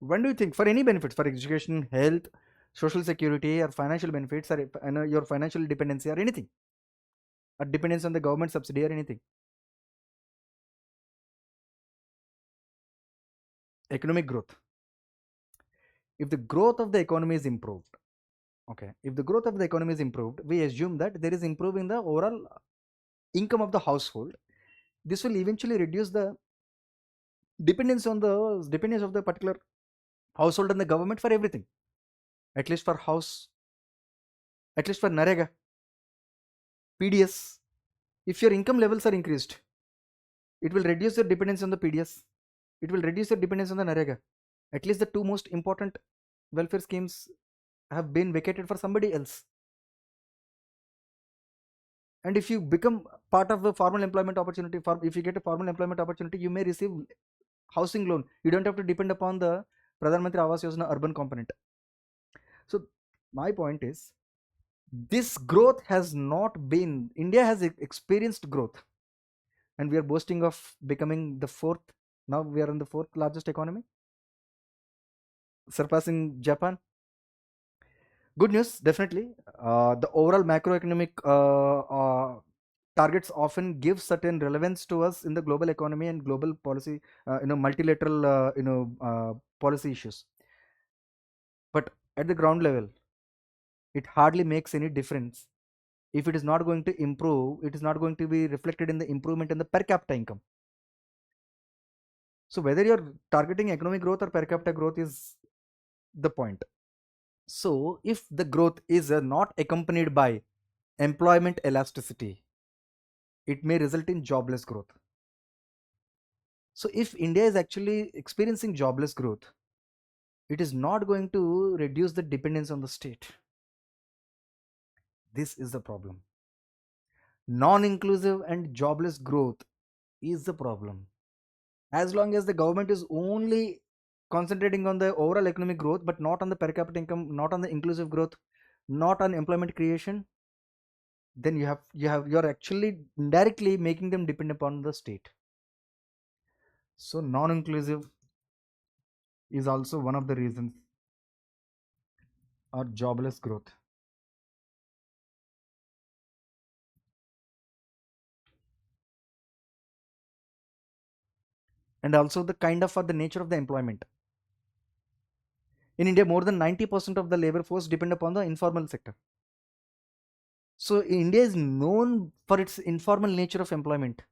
When do you think, for any benefits, for education, health, social security, or financial benefits, or your financial dependency, or anything, or dependence on the government subsidy or anything? Economic growth. If the growth of the economy is improved, okay, if the growth of the economy is improved, we assume that there is improving the overall income of the household. This will eventually reduce the dependence of the particular household and the government for everything, at least for house, at least for Narega, PDS. If your income levels are increased, it will reduce your dependence on the PDS. It will reduce your dependence on the Narega. At least the two most important welfare schemes have been vacated for somebody else. And if you become part of the formal employment opportunity, if you get a formal employment opportunity, you may receive housing loan. You don't have to depend upon the Pradhan Mantri Awas Yojana urban component. So my point is, this growth has not been, India has experienced growth, and we are boasting of becoming the fourth, now we are in the fourth largest economy, surpassing Japan. Good news, definitely. The overall macroeconomic targets often give certain relevance to us in the global economy and global policy, multilateral, policy issues. But at the ground level, it hardly makes any difference. If it is not going to improve, it is not going to be reflected in the improvement in the per capita income. So whether you're targeting economic growth or per capita growth is the point. So if the growth is not accompanied by employment elasticity, it may result in jobless growth. So if India is actually experiencing jobless growth, it is not going to reduce the dependence on the state. This is the problem. Non-inclusive and jobless growth is the problem. As long as the government is only concentrating on the overall economic growth but not on the per capita income, not on the inclusive growth, not on employment creation, then you're actually indirectly making them depend upon the state. So non-inclusive is also one of the reasons, or jobless growth. And also the kind of or the nature of the employment. In India, more than 90% of the labor force depend upon the informal sector. So India is known for its informal nature of employment,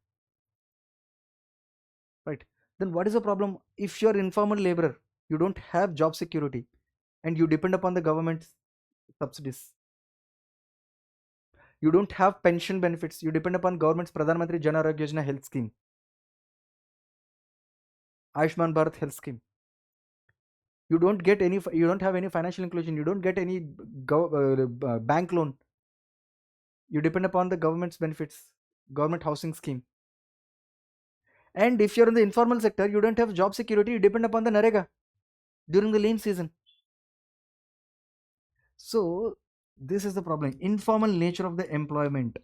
right? Then what is the problem? If you're informal laborer, you don't have job security and you depend upon the government subsidies. You don't have pension benefits. You depend upon government's Pradhan Mantri Jan Arogya Yojana health scheme, Ayushman Bharat health scheme. You don't get any, you don't have any financial inclusion. You don't get any bank loan. You depend upon the government's benefits, government housing scheme. And if you're in the informal sector, you don't have job security. You depend upon the Narega during the lean season. So this is the problem. Informal nature of the employment.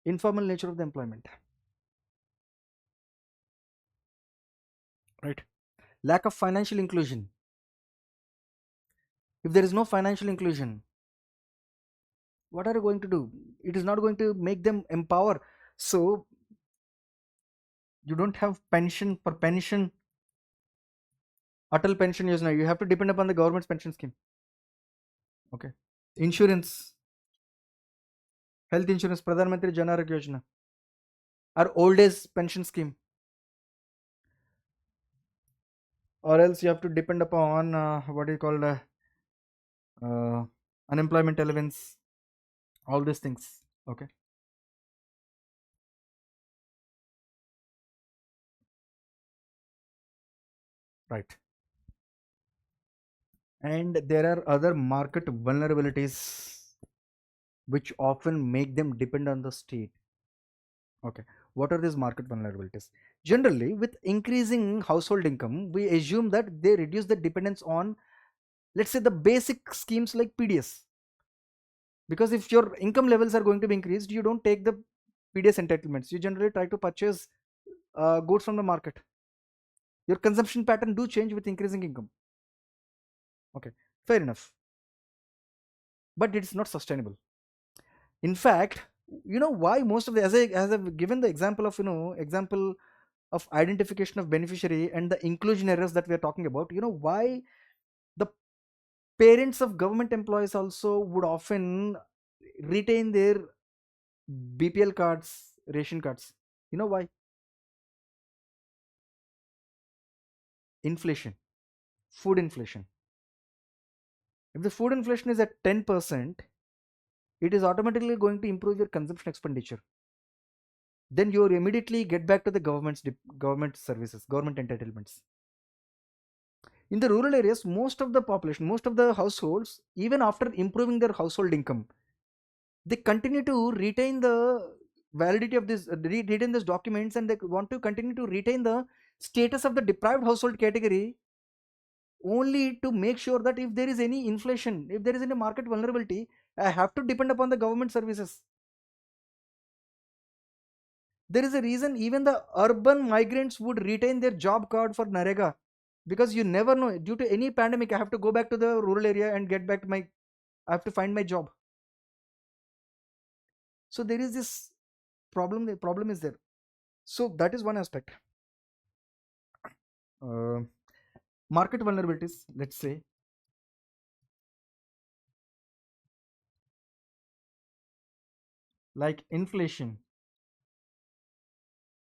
Informal nature of the employment. Right. Lack of financial inclusion. If there is no financial inclusion, what are you going to do? It is not going to make them empower. So you don't have pension, for pension, Atal pension Yojana, you have to depend upon the government's pension scheme. Okay. Insurance, health insurance, Pradhan Mantri Jan Arogya Yojana, or old age pension scheme. Or else you have to depend upon what you call unemployment allowance, all these things. Okay. Right. And there are other market vulnerabilities which often make them depend on the state. Okay. What are these market vulnerabilities? Generally, with increasing household income, we assume that they reduce the dependence on, let's say, the basic schemes like PDS. Because if your income levels are going to be increased, you don't take the PDS entitlements. You generally try to purchase goods from the market. Your consumption pattern do change with increasing income. Okay, fair enough. But it's not sustainable. In fact, you know why most of the, as I've given the example of, example of identification of beneficiary and the inclusion errors that we are talking about, why the parents of government employees also would often retain their BPL cards, ration cards. You know why? Inflation, food inflation. If the food inflation is at 10%, it is automatically going to improve your consumption expenditure. Then you immediately get back to the government services, government entitlements. In the rural areas, most of the population, most of the households, even after improving their household income, they continue to retain the validity of this, retain these documents, and they want to continue to retain the status of the deprived household category, only to make sure that if there is any inflation, if there is any market vulnerability, I have to depend upon the government services. There is a reason even the urban migrants would retain their job card for Narega, because you never know, due to any pandemic, I have to go back to the rural area and get back to my, I have to find my job. So there is this problem, the problem is there. So that is one aspect. Market vulnerabilities, let's say, like inflation.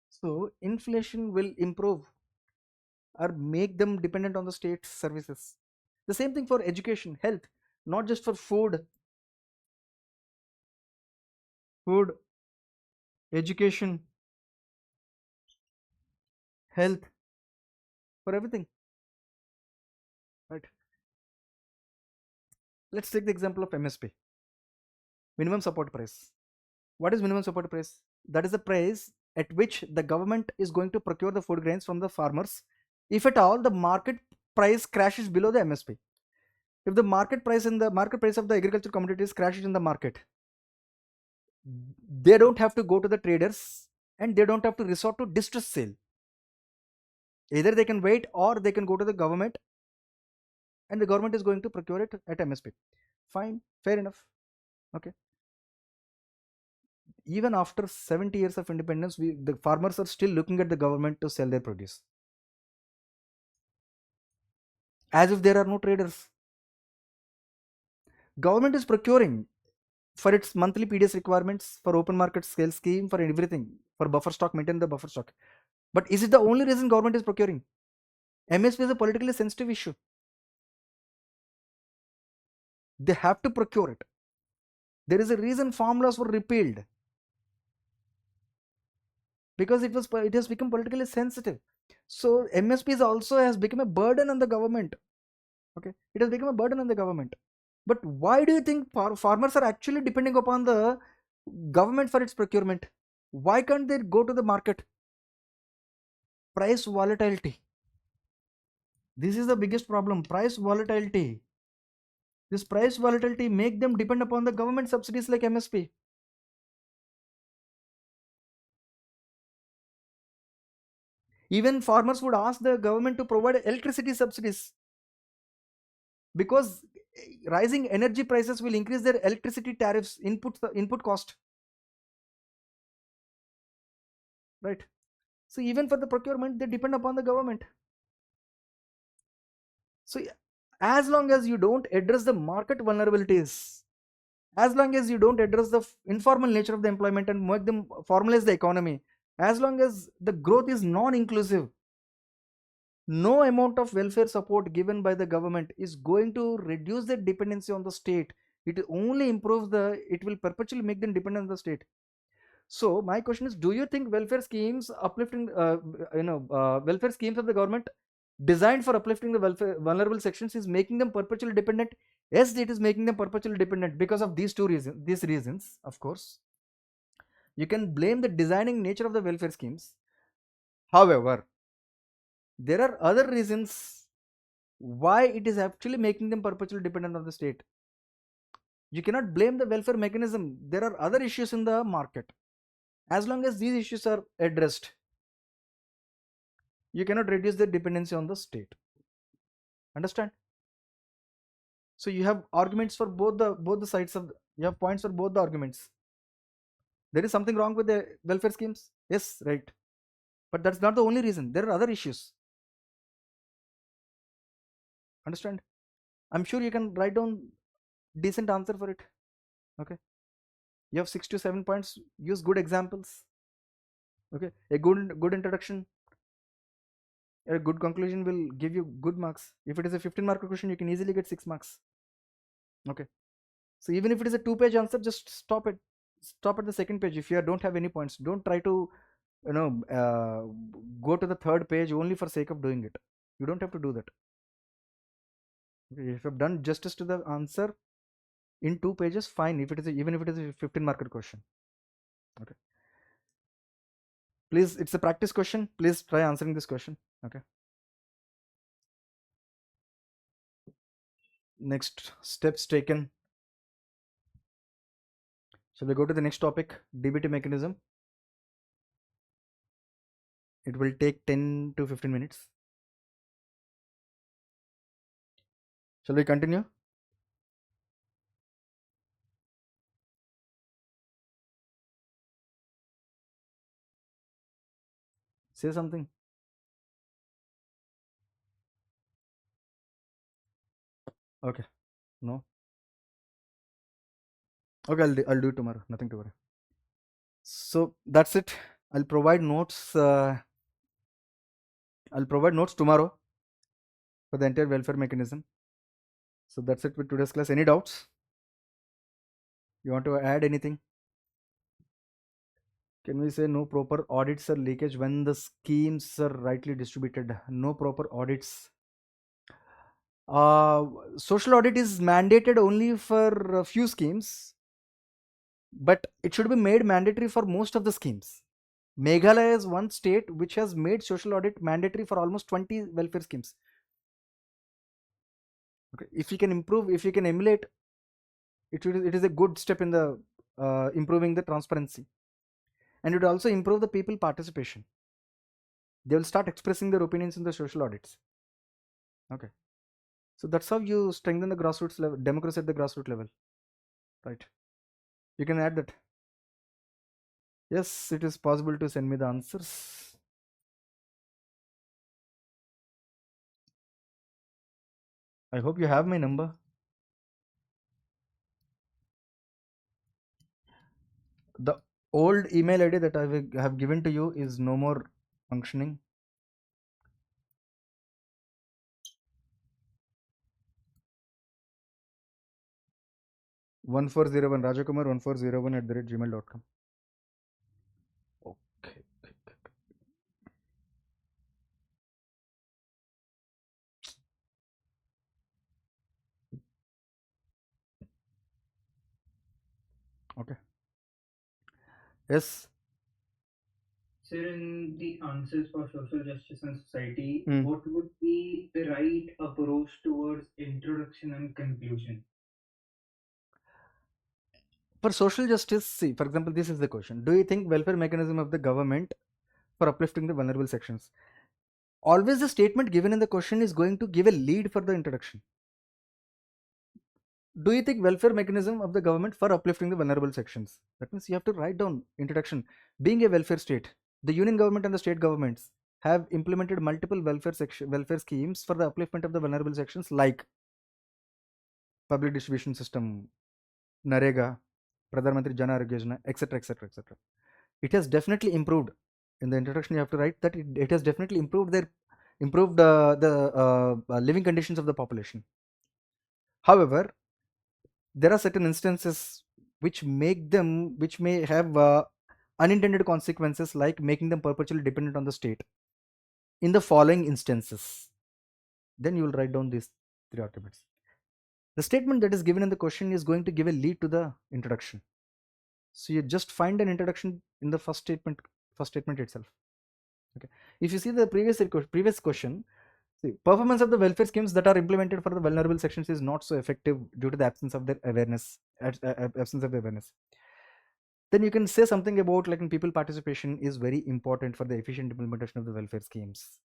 So inflation will improve or make them dependent on the state services. The same thing for education, health, not just for food, education, health, for everything, right? Let's take the example of MSP, minimum support price. What is minimum support price? That is the price at which the government is going to procure the food grains from the farmers, if at all the market price crashes below the MSP. If the market price of the agricultural commodities crashes in the market, they don't have to go to the traders and they don't have to resort to distress sale. Either they can wait or they can go to the government and the government is going to procure it at MSP. Fine, fair enough. Okay. Even after 70 years of independence, the farmers are still looking at the government to sell their produce, as if there are no traders. Government is procuring for its monthly PDS requirements, for open market sale scheme, for everything, for buffer stock, maintain the buffer stock. But is it the only reason government is procuring? MSP is a politically sensitive issue. They have to procure it. There is a reason farm laws were repealed, because it has become politically sensitive. So MSPs also has become a burden on the government. Okay, it has become a burden on the government. But why do you think farmers are actually depending upon the government for its procurement? Why can't they go to the market? Price volatility. This is the biggest problem, price volatility. This price volatility make them depend upon the government subsidies like MSP. Even farmers would ask the government to provide electricity subsidies, because rising energy prices will increase their electricity tariffs, input cost, right? So even for the procurement, they depend upon the government. So as long as you don't address the market vulnerabilities, as long as you don't address the informal nature of the employment and make them formalize the economy, as long as the growth is non-inclusive, no amount of welfare support given by the government is going to reduce their dependency on the state. It only improves it will perpetually make them dependent on the state. So my question is, do you think welfare schemes uplifting, welfare schemes of the government designed for uplifting the vulnerable sections is making them perpetually dependent? Yes, it is making them perpetually dependent because of these reasons. Of course, you can blame the designing nature of the welfare schemes. However, there are other reasons why it is actually making them perpetually dependent on the state. You cannot blame the welfare mechanism. There are other issues in the market. As long as these issues are addressed, you cannot reduce the dependency on the state. Understand? So you have arguments for both the sides of you have points for both the arguments. There is something wrong with the welfare schemes. Yes, right. But that's not the only reason. There are other issues. Understand? I'm sure you can write down decent answer for it. Okay. You have 6 to 7 points. Use good examples. Okay. A good introduction, a good conclusion will give you good marks. If it is a 15-mark question, you can easily get 6 marks. Okay. So even if it is a 2-page answer, just stop it. Stop at the second page. If you don't have any points, don't try to go to the third page only for sake of doing it. You don't have to do that. Okay. If you have done justice to the answer in 2 pages, fine. If it is even if it is a 15-mark question. Okay. Please, it's a practice question. Please try answering this question. Okay. Next steps taken. Shall we go to the next topic? DBT mechanism. It will take 10 to 15 minutes. Shall we continue? Say something. Okay. No. Okay, I'll do it tomorrow. Nothing to worry. So that's it. I'll provide notes. I'll provide notes tomorrow for the entire welfare mechanism. So that's it with today's class. Any doubts? You want to add anything? Can we say no proper audits or leakage when the schemes are rightly distributed? No proper audits. Social audit is mandated only for a few schemes, but it should be made mandatory for most of the schemes. Meghalaya is one state which has made social audit mandatory for almost 20 welfare schemes. Okay. If you can improve, if you can emulate, it is a good step in the improving the transparency, and it will also improve the people participation. They will start expressing their opinions in the social audits. Okay. So that's how you strengthen the grassroots level, democracy at the grassroots level, right? You can add that. Yes, it is possible to send me the answers. I hope you have my number. The old email ID that I have given to you is no more functioning. #1401 Rajakumar1401 @gmail.com. Okay. Okay. Yes. Sir, in the answers for social justice and society, what would be the right approach towards introduction and conclusion? For social justice, see, for example, this is the question. Do you think welfare mechanism of the government for uplifting the vulnerable sections? Always the statement given in the question is going to give a lead for the introduction. Do you think welfare mechanism of the government for uplifting the vulnerable sections? That means you have to write down introduction. Being a welfare state, the union government and the state governments have implemented multiple welfare schemes for the upliftment of the vulnerable sections, like public distribution system, Narega, Pradhan Mantri Jan Arogya Yojana, etc., etc., etc. It has definitely improved. In the introduction, you have to write that it has definitely improved the living conditions of the population. However, there are certain instances which may have unintended consequences, like making them perpetually dependent on the state. In the following instances, then you will write down these 3 arguments. The statement that is given in the question is going to give a lead to the introduction. So you just find an introduction in the first statement itself. Okay. If you see the previous question, see, performance of the welfare schemes that are implemented for the vulnerable sections is not so effective due to the absence of their awareness, absence of awareness. Then you can say something about like people participation is very important for the efficient implementation of the welfare schemes,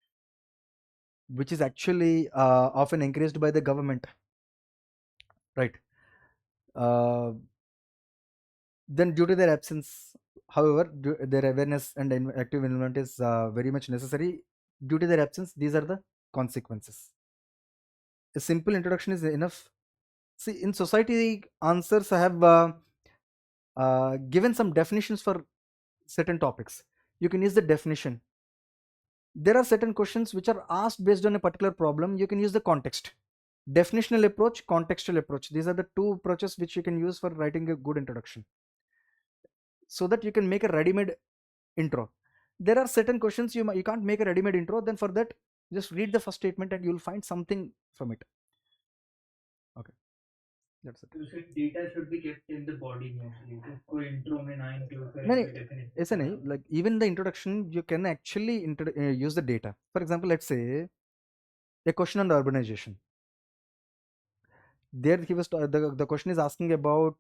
which is actually often encouraged by the government, right? Then due to their absence, however, their awareness and active involvement is very much necessary. Due to their absence, these are the consequences. A simple introduction is enough. See, in society answers I have given some definitions for certain topics. You can use the definition. There are certain questions which are asked based on a particular problem. You can use the context. Definitional approach, contextual approach. These are the two approaches which you can use for writing a good introduction, so that you can make a ready-made intro. There are certain questions you can't make a ready-made intro. Then for that, just read the first statement and you'll find something from it. Okay, that's it. So data should be kept in the body mostly. कोई intro में ना include करें No, कोई definition. ऐसा नहीं, like even the introduction you can actually use the data. For example, let's say a question on urbanization. There he was the question is asking about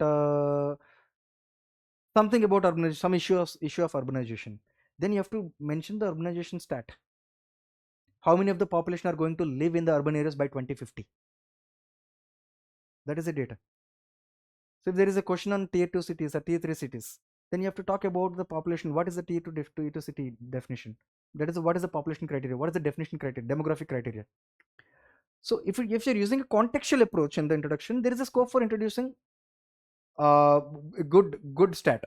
something about urbanization, some issue of urbanization. Then you have to mention the urbanization stat. How many of the population are going to live in the urban areas by 2050? That is the data. So if there is a question on tier 2 cities or tier 3 cities, then you have to talk about the population. What is the tier 2 city definition? That is what is the population criteria? What is the definition criteria? Demographic criteria. So if you're using a contextual approach in the introduction, there is a scope for introducing a good stat.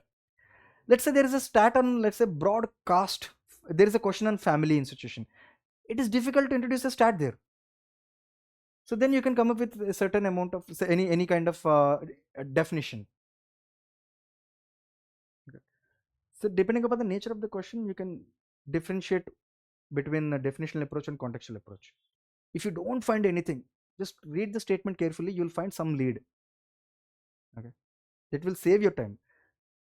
Let's say there is a stat on, let's say, broadcast. There is a question on family institution. It is difficult to introduce a stat there. So then you can come up with a certain amount of, say, any kind of definition. Okay. So depending upon the nature of the question, you can differentiate between a definitional approach and contextual approach. If you don't find anything, just read the statement carefully. You'll find some lead. Okay, it will save your time.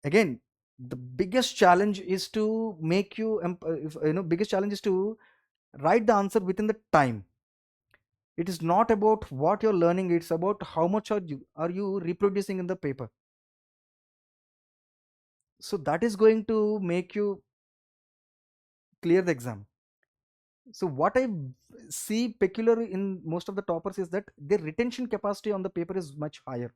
Again, the biggest challenge is to make you, biggest challenge is to write the answer within the time. It is not about what you're learning, it's about how much are you reproducing in the paper. So that is going to make you clear the exam. So what I see peculiar in most of the toppers is that their retention capacity on the paper is much higher.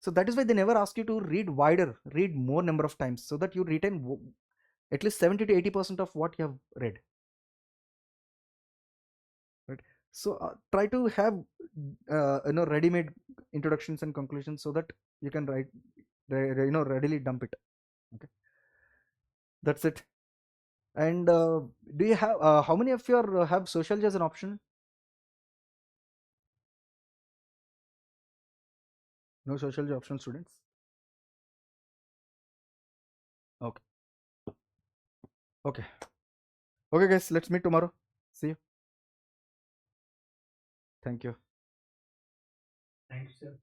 So that is why they never ask you to read wider, read more number of times, so that you retain at least 70 to 80% of what you have read. Right. So try to have ready-made introductions and conclusions, so that you can write, readily dump it. Okay, that's it. And do you have how many of you have sociology as an option? No sociology optional students? Okay. Okay. Okay, guys, let's meet tomorrow. See you. Thank you. Thanks, sir.